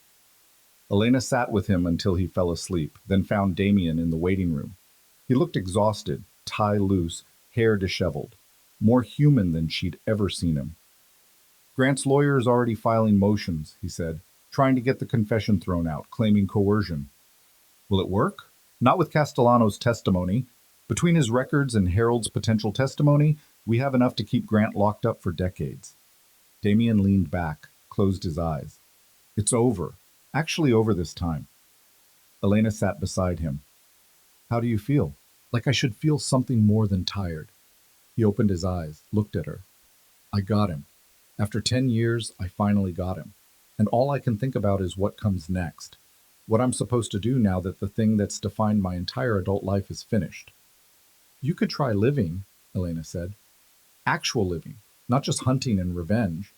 Elena sat with him until he fell asleep, then found Damien in the waiting room. He looked exhausted, tie loose, hair disheveled. More human than she'd ever seen him. "Grant's lawyer is already filing motions," he said, "trying to get the confession thrown out, claiming coercion." "Will it work?" "Not with Castellano's testimony. Between his records and Harold's potential testimony, we have enough to keep Grant locked up for decades." Damien leaned back, closed his eyes. "It's over. Actually over this time." Elena sat beside him. "How do you feel?" "Like I should feel something more than tired." He opened his eyes, looked at her. "I got him. After 10 years, I finally got him. And all I can think about is what comes next. What I'm supposed to do now that the thing that's defined my entire adult life is finished." "You could try living," Elena said. "Actual living, not just hunting and revenge."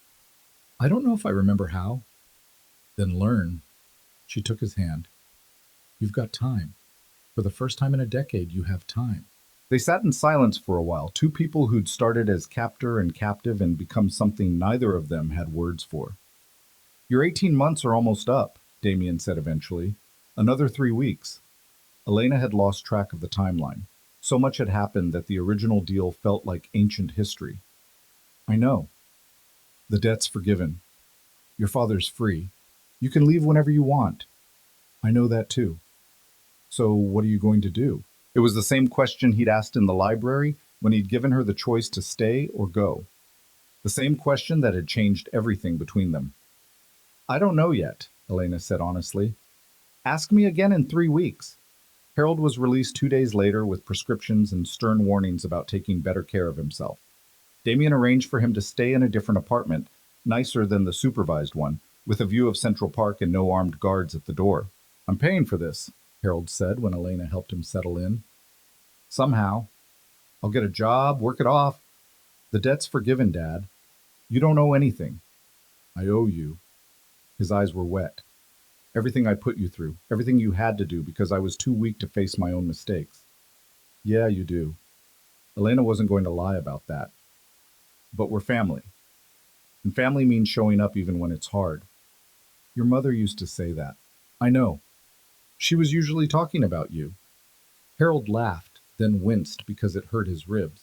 "I don't know if I remember how." "Then learn." She took his hand. "You've got time. For the first time in a decade, you have time." They sat in silence for a while, two people who'd started as captor and captive and become something neither of them had words for. "Your 18 months are almost up," Damien said eventually. "Another 3 weeks." Elena had lost track of the timeline. So much had happened that the original deal felt like ancient history. "I know. The debt's forgiven. Your father's free. You can leave whenever you want." "I know that too." "So what are you going to do?" It was the same question he'd asked in the library when he'd given her the choice to stay or go. The same question that had changed everything between them. "I don't know yet," Elena said honestly. "Ask me again in 3 weeks." Harold was released 2 days later with prescriptions and stern warnings about taking better care of himself. Damien arranged for him to stay in a different apartment, nicer than the supervised one, with a view of Central Park and no armed guards at the door. "I'm paying for this," Harold said when Elena helped him settle in. "Somehow. I'll get a job, work it off." "The debt's forgiven, Dad. You don't owe anything." "I owe you." His eyes were wet. "Everything I put you through, everything you had to do because I was too weak to face my own mistakes." "Yeah, you do." Elena wasn't going to lie about that. "But we're family. And family means showing up even when it's hard." "Your mother used to say that." "I know. She was usually talking about you." Harold laughed, then winced because it hurt his ribs.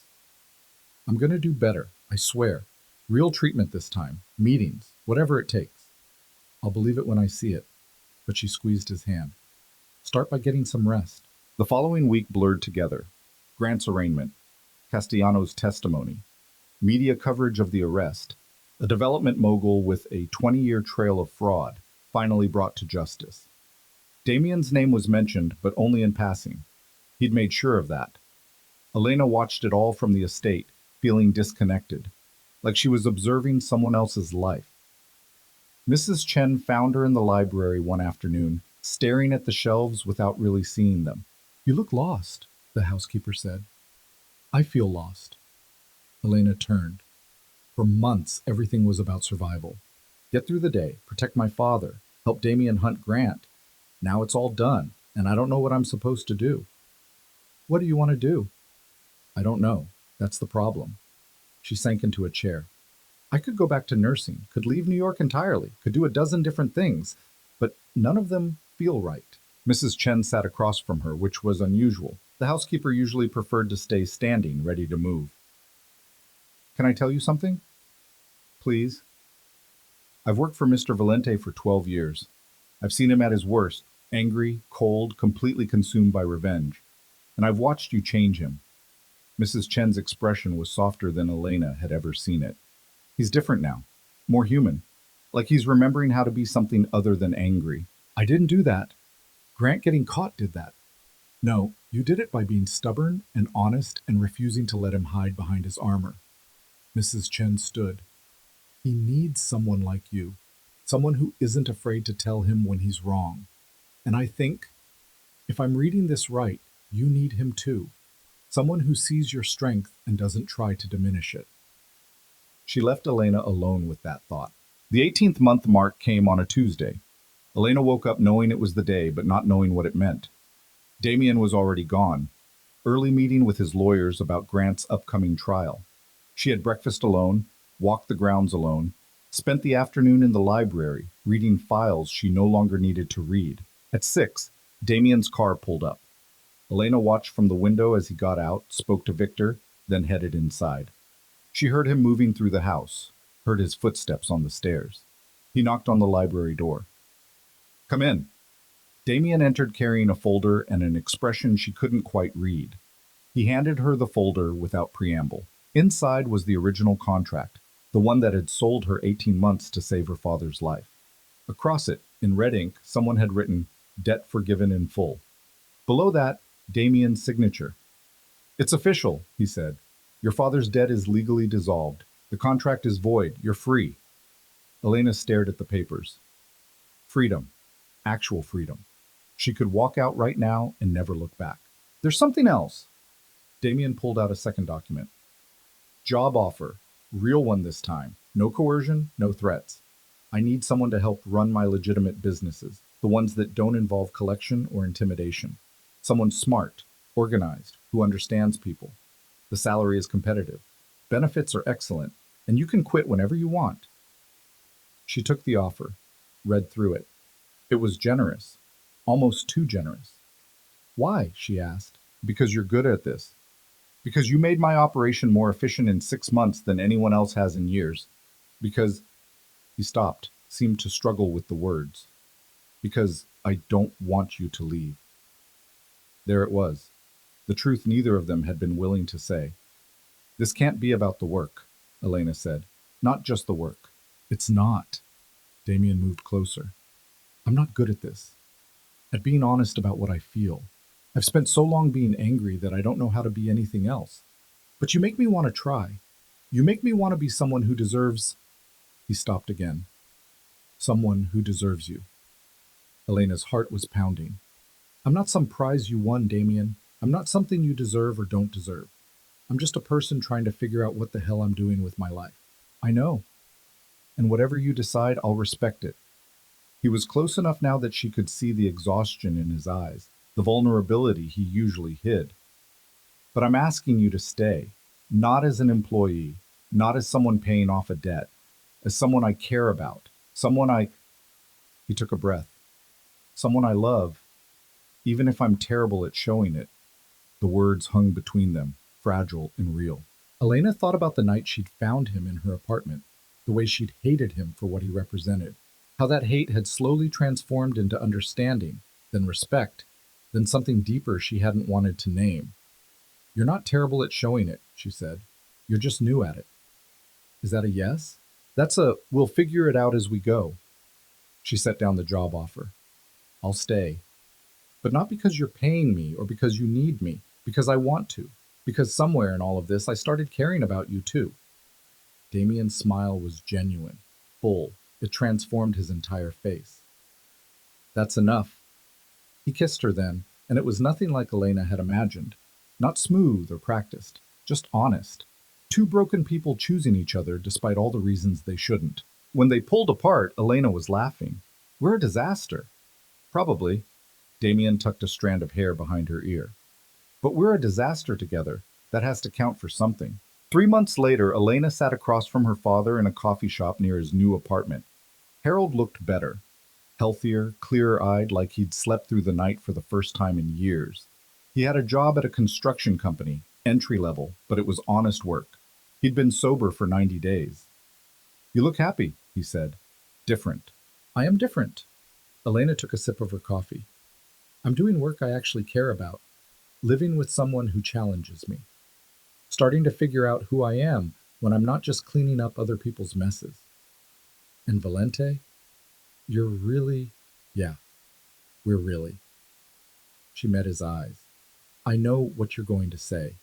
"I'm going to do better, I swear. Real treatment this time. Meetings. Whatever it takes. I'll believe it when I see it." But she squeezed his hand. "Start by getting some rest." The following week blurred together. Grant's arraignment. Castellano's testimony. Media coverage of the arrest. A development mogul with a 20-year trail of fraud, finally brought to justice. Damien's name was mentioned, but only in passing. He'd made sure of that. Elena watched it all from the estate, feeling disconnected, like she was observing someone else's life. Mrs. Chen found her in the library one afternoon, staring at the shelves without really seeing them. You look lost, the housekeeper said. I feel lost. Elena turned. For months, everything was about survival. Get through the day, protect my father, help Damien hunt Grant. Now it's all done, and I don't know what I'm supposed to do. What do you want to do? I don't know. That's the problem. She sank into a chair. I could go back to nursing, could leave New York entirely, could do a dozen different things, but none of them feel right. Mrs. Chen sat across from her, which was unusual. The housekeeper usually preferred to stay standing, ready to move. Can I tell you something? Please. I've worked for Mr. Valente for 12 years. I've seen him at his worst, angry, cold, completely consumed by revenge. And I've watched you change him. Mrs. Chen's expression was softer than Elena had ever seen it. He's different now, more human, like he's remembering how to be something other than angry. I didn't do that. Grant getting caught did that. No, you did it by being stubborn and honest and refusing to let him hide behind his armor. Mrs. Chen stood. He needs someone like you, someone who isn't afraid to tell him when he's wrong. And I think, if I'm reading this right, you need him too. Someone who sees your strength and doesn't try to diminish it. She left Elena alone with that thought. The 18th month mark came on a Tuesday. Elena woke up knowing it was the day, but not knowing what it meant. Damien was already gone. Early meeting with his lawyers about Grant's upcoming trial. She had breakfast alone, walked the grounds alone, spent the afternoon in the library, reading files she no longer needed to read. At 6, Damien's car pulled up. Elena watched from the window as he got out, spoke to Victor, then headed inside. She heard him moving through the house, heard his footsteps on the stairs. He knocked on the library door. Come in. Damien entered carrying a folder and an expression she couldn't quite read. He handed her the folder without preamble. Inside was the original contract, the one that had sold her 18 months to save her father's life. Across it, in red ink, someone had written, "Debt forgiven in full." Below that, Damien's signature. It's official, he said. Your father's debt is legally dissolved. The contract is void. You're free. Elena stared at the papers. Freedom. Actual freedom. She could walk out right now and never look back. There's something else. Damien pulled out a second document. Job offer. Real one this time. No coercion, no threats. I need someone to help run my legitimate businesses, the ones that don't involve collection or intimidation. Someone smart, organized, who understands people. The salary is competitive. Benefits are excellent, and you can quit whenever you want. She took the offer, read through it. It was generous, almost too generous. Why? She asked. Because you're good at this. Because you made my operation more efficient in 6 months than anyone else has in years. Because, he stopped, seemed to struggle with the words. Because I don't want you to leave. There it was, the truth neither of them had been willing to say. This can't be about the work, Elena said. Not just the work. It's not. Damien moved closer. I'm not good at this. At being honest about what I feel. I've spent so long being angry that I don't know how to be anything else. But you make me want to try. You make me want to be someone who deserves... He stopped again. Someone who deserves you. Elena's heart was pounding. I'm not some prize you won, Damien. I'm not something you deserve or don't deserve. I'm just a person trying to figure out what the hell I'm doing with my life. I know. And whatever you decide, I'll respect it. He was close enough now that she could see the exhaustion in his eyes, the vulnerability he usually hid. But I'm asking you to stay, not as an employee, not as someone paying off a debt, as someone I care about, someone I... He took a breath. Someone I love, even if I'm terrible at showing it. The words hung between them, fragile and real. Elena thought about the night she'd found him in her apartment, the way she'd hated him for what he represented, how that hate had slowly transformed into understanding, then respect, then something deeper she hadn't wanted to name. You're not terrible at showing it, she said. You're just new at it. Is that a yes? That's a, we'll figure it out as we go. She set down the job offer. I'll stay. But not because you're paying me or because you need me, because I want to. Because somewhere in all of this, I started caring about you too. Damien's smile was genuine, full. It transformed his entire face. That's enough. He kissed her then, and it was nothing like Elena had imagined. Not smooth or practiced, just honest. Two broken people choosing each other despite all the reasons they shouldn't. When they pulled apart, Elena was laughing. We're a disaster. Probably. Damien tucked a strand of hair behind her ear. But we're a disaster together. That has to count for something. 3 months later, Elena sat across from her father in a coffee shop near his new apartment. Harold looked better. Healthier, clearer-eyed, like he'd slept through the night for the first time in years. He had a job at a construction company, entry level, but it was honest work. He'd been sober for 90 days. You look happy, he said. Different. I am different. Elena took a sip of her coffee. I'm doing work I actually care about. Living with someone who challenges me. Starting to figure out who I am when I'm not just cleaning up other people's messes. And Valente, you're really... Yeah, we're really. She met his eyes. I know what you're going to say.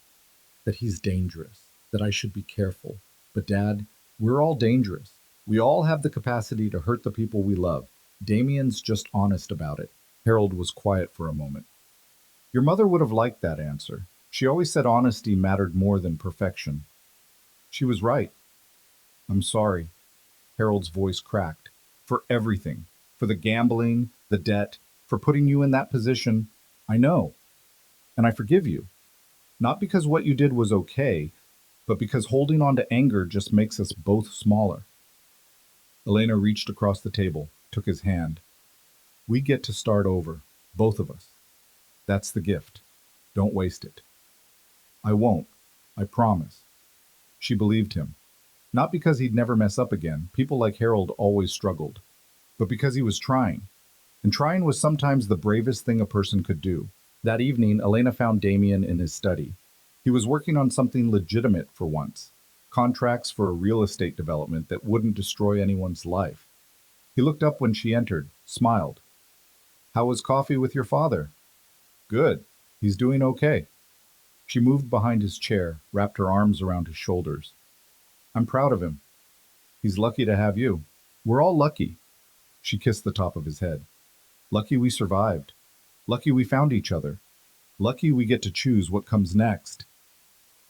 That he's dangerous. That I should be careful. But Dad, we're all dangerous. We all have the capacity to hurt the people we love. Damien's just honest about it. Harold was quiet for a moment. Your mother would have liked that answer. She always said honesty mattered more than perfection. She was right. I'm sorry. Harold's voice cracked. For everything. For the gambling, the debt, for putting you in that position. I know. And I forgive you. Not because what you did was okay, but because holding on to anger just makes us both smaller. Elena reached across the table, took his hand. We get to start over, both of us. That's the gift. Don't waste it. I won't. I promise. She believed him. Not because he'd never mess up again, people like Harold always struggled, but because he was trying. And trying was sometimes the bravest thing a person could do. That evening, Elena found Damien in his study. He was working on something legitimate for once. Contracts for a real estate development that wouldn't destroy anyone's life. He looked up when she entered, smiled. How was coffee with your father? Good. He's doing okay. She moved behind his chair, wrapped her arms around his shoulders. I'm proud of him. He's lucky to have you. We're all lucky. She kissed the top of his head. Lucky we survived. Lucky we found each other. Lucky we get to choose what comes next.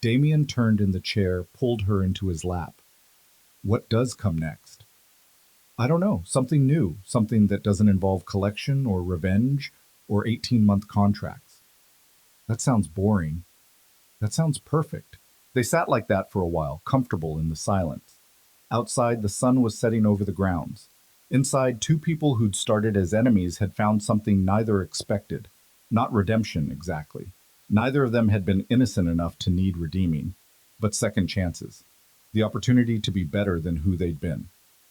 Damien turned in the chair, pulled her into his lap. What does come next? I don't know, something new, something that doesn't involve collection or revenge or 18-month contracts. That sounds boring. That sounds perfect. They sat like that for a while, comfortable in the silence. Outside, the sun was setting over the grounds. Inside, two people who'd started as enemies had found something neither expected. Not redemption, exactly. Neither of them had been innocent enough to need redeeming, but second chances. The opportunity to be better than who they'd been.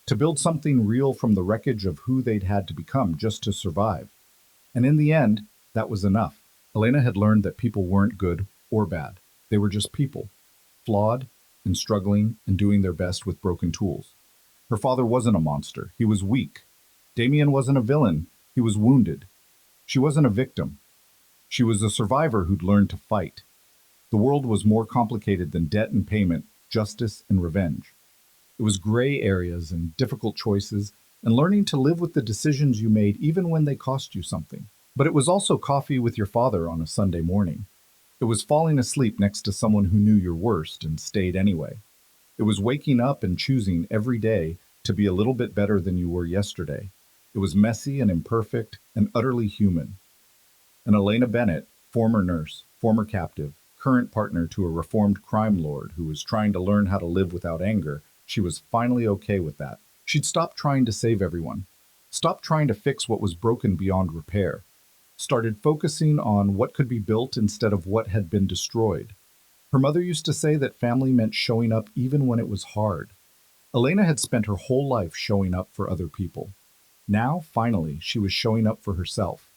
To build something real from the wreckage of who they'd had to become just to survive. And in the end, that was enough. Elena had learned that people weren't good or bad. They were just people. Flawed and struggling and doing their best with broken tools. Her father wasn't a monster. He was weak. Damien wasn't a villain. He was wounded. She wasn't a victim. She was a survivor who'd learned to fight. The world was more complicated than debt and payment, justice and revenge. It was gray areas and difficult choices, and learning to live with the decisions you made even when they cost you something. But it was also coffee with your father on a Sunday morning. It was falling asleep next to someone who knew your worst and stayed anyway. It was waking up and choosing every day to be a little bit better than you were yesterday. It was messy and imperfect and utterly human. And Elena Bennett, former nurse, former captive, current partner to a reformed crime lord who was trying to learn how to live without anger, she was finally okay with that. She'd stopped trying to save everyone, stopped trying to fix what was broken beyond repair, started focusing on what could be built instead of what had been destroyed. Her mother used to say that family meant showing up even when it was hard. Elena had spent her whole life showing up for other people. Now, finally, she was showing up for herself.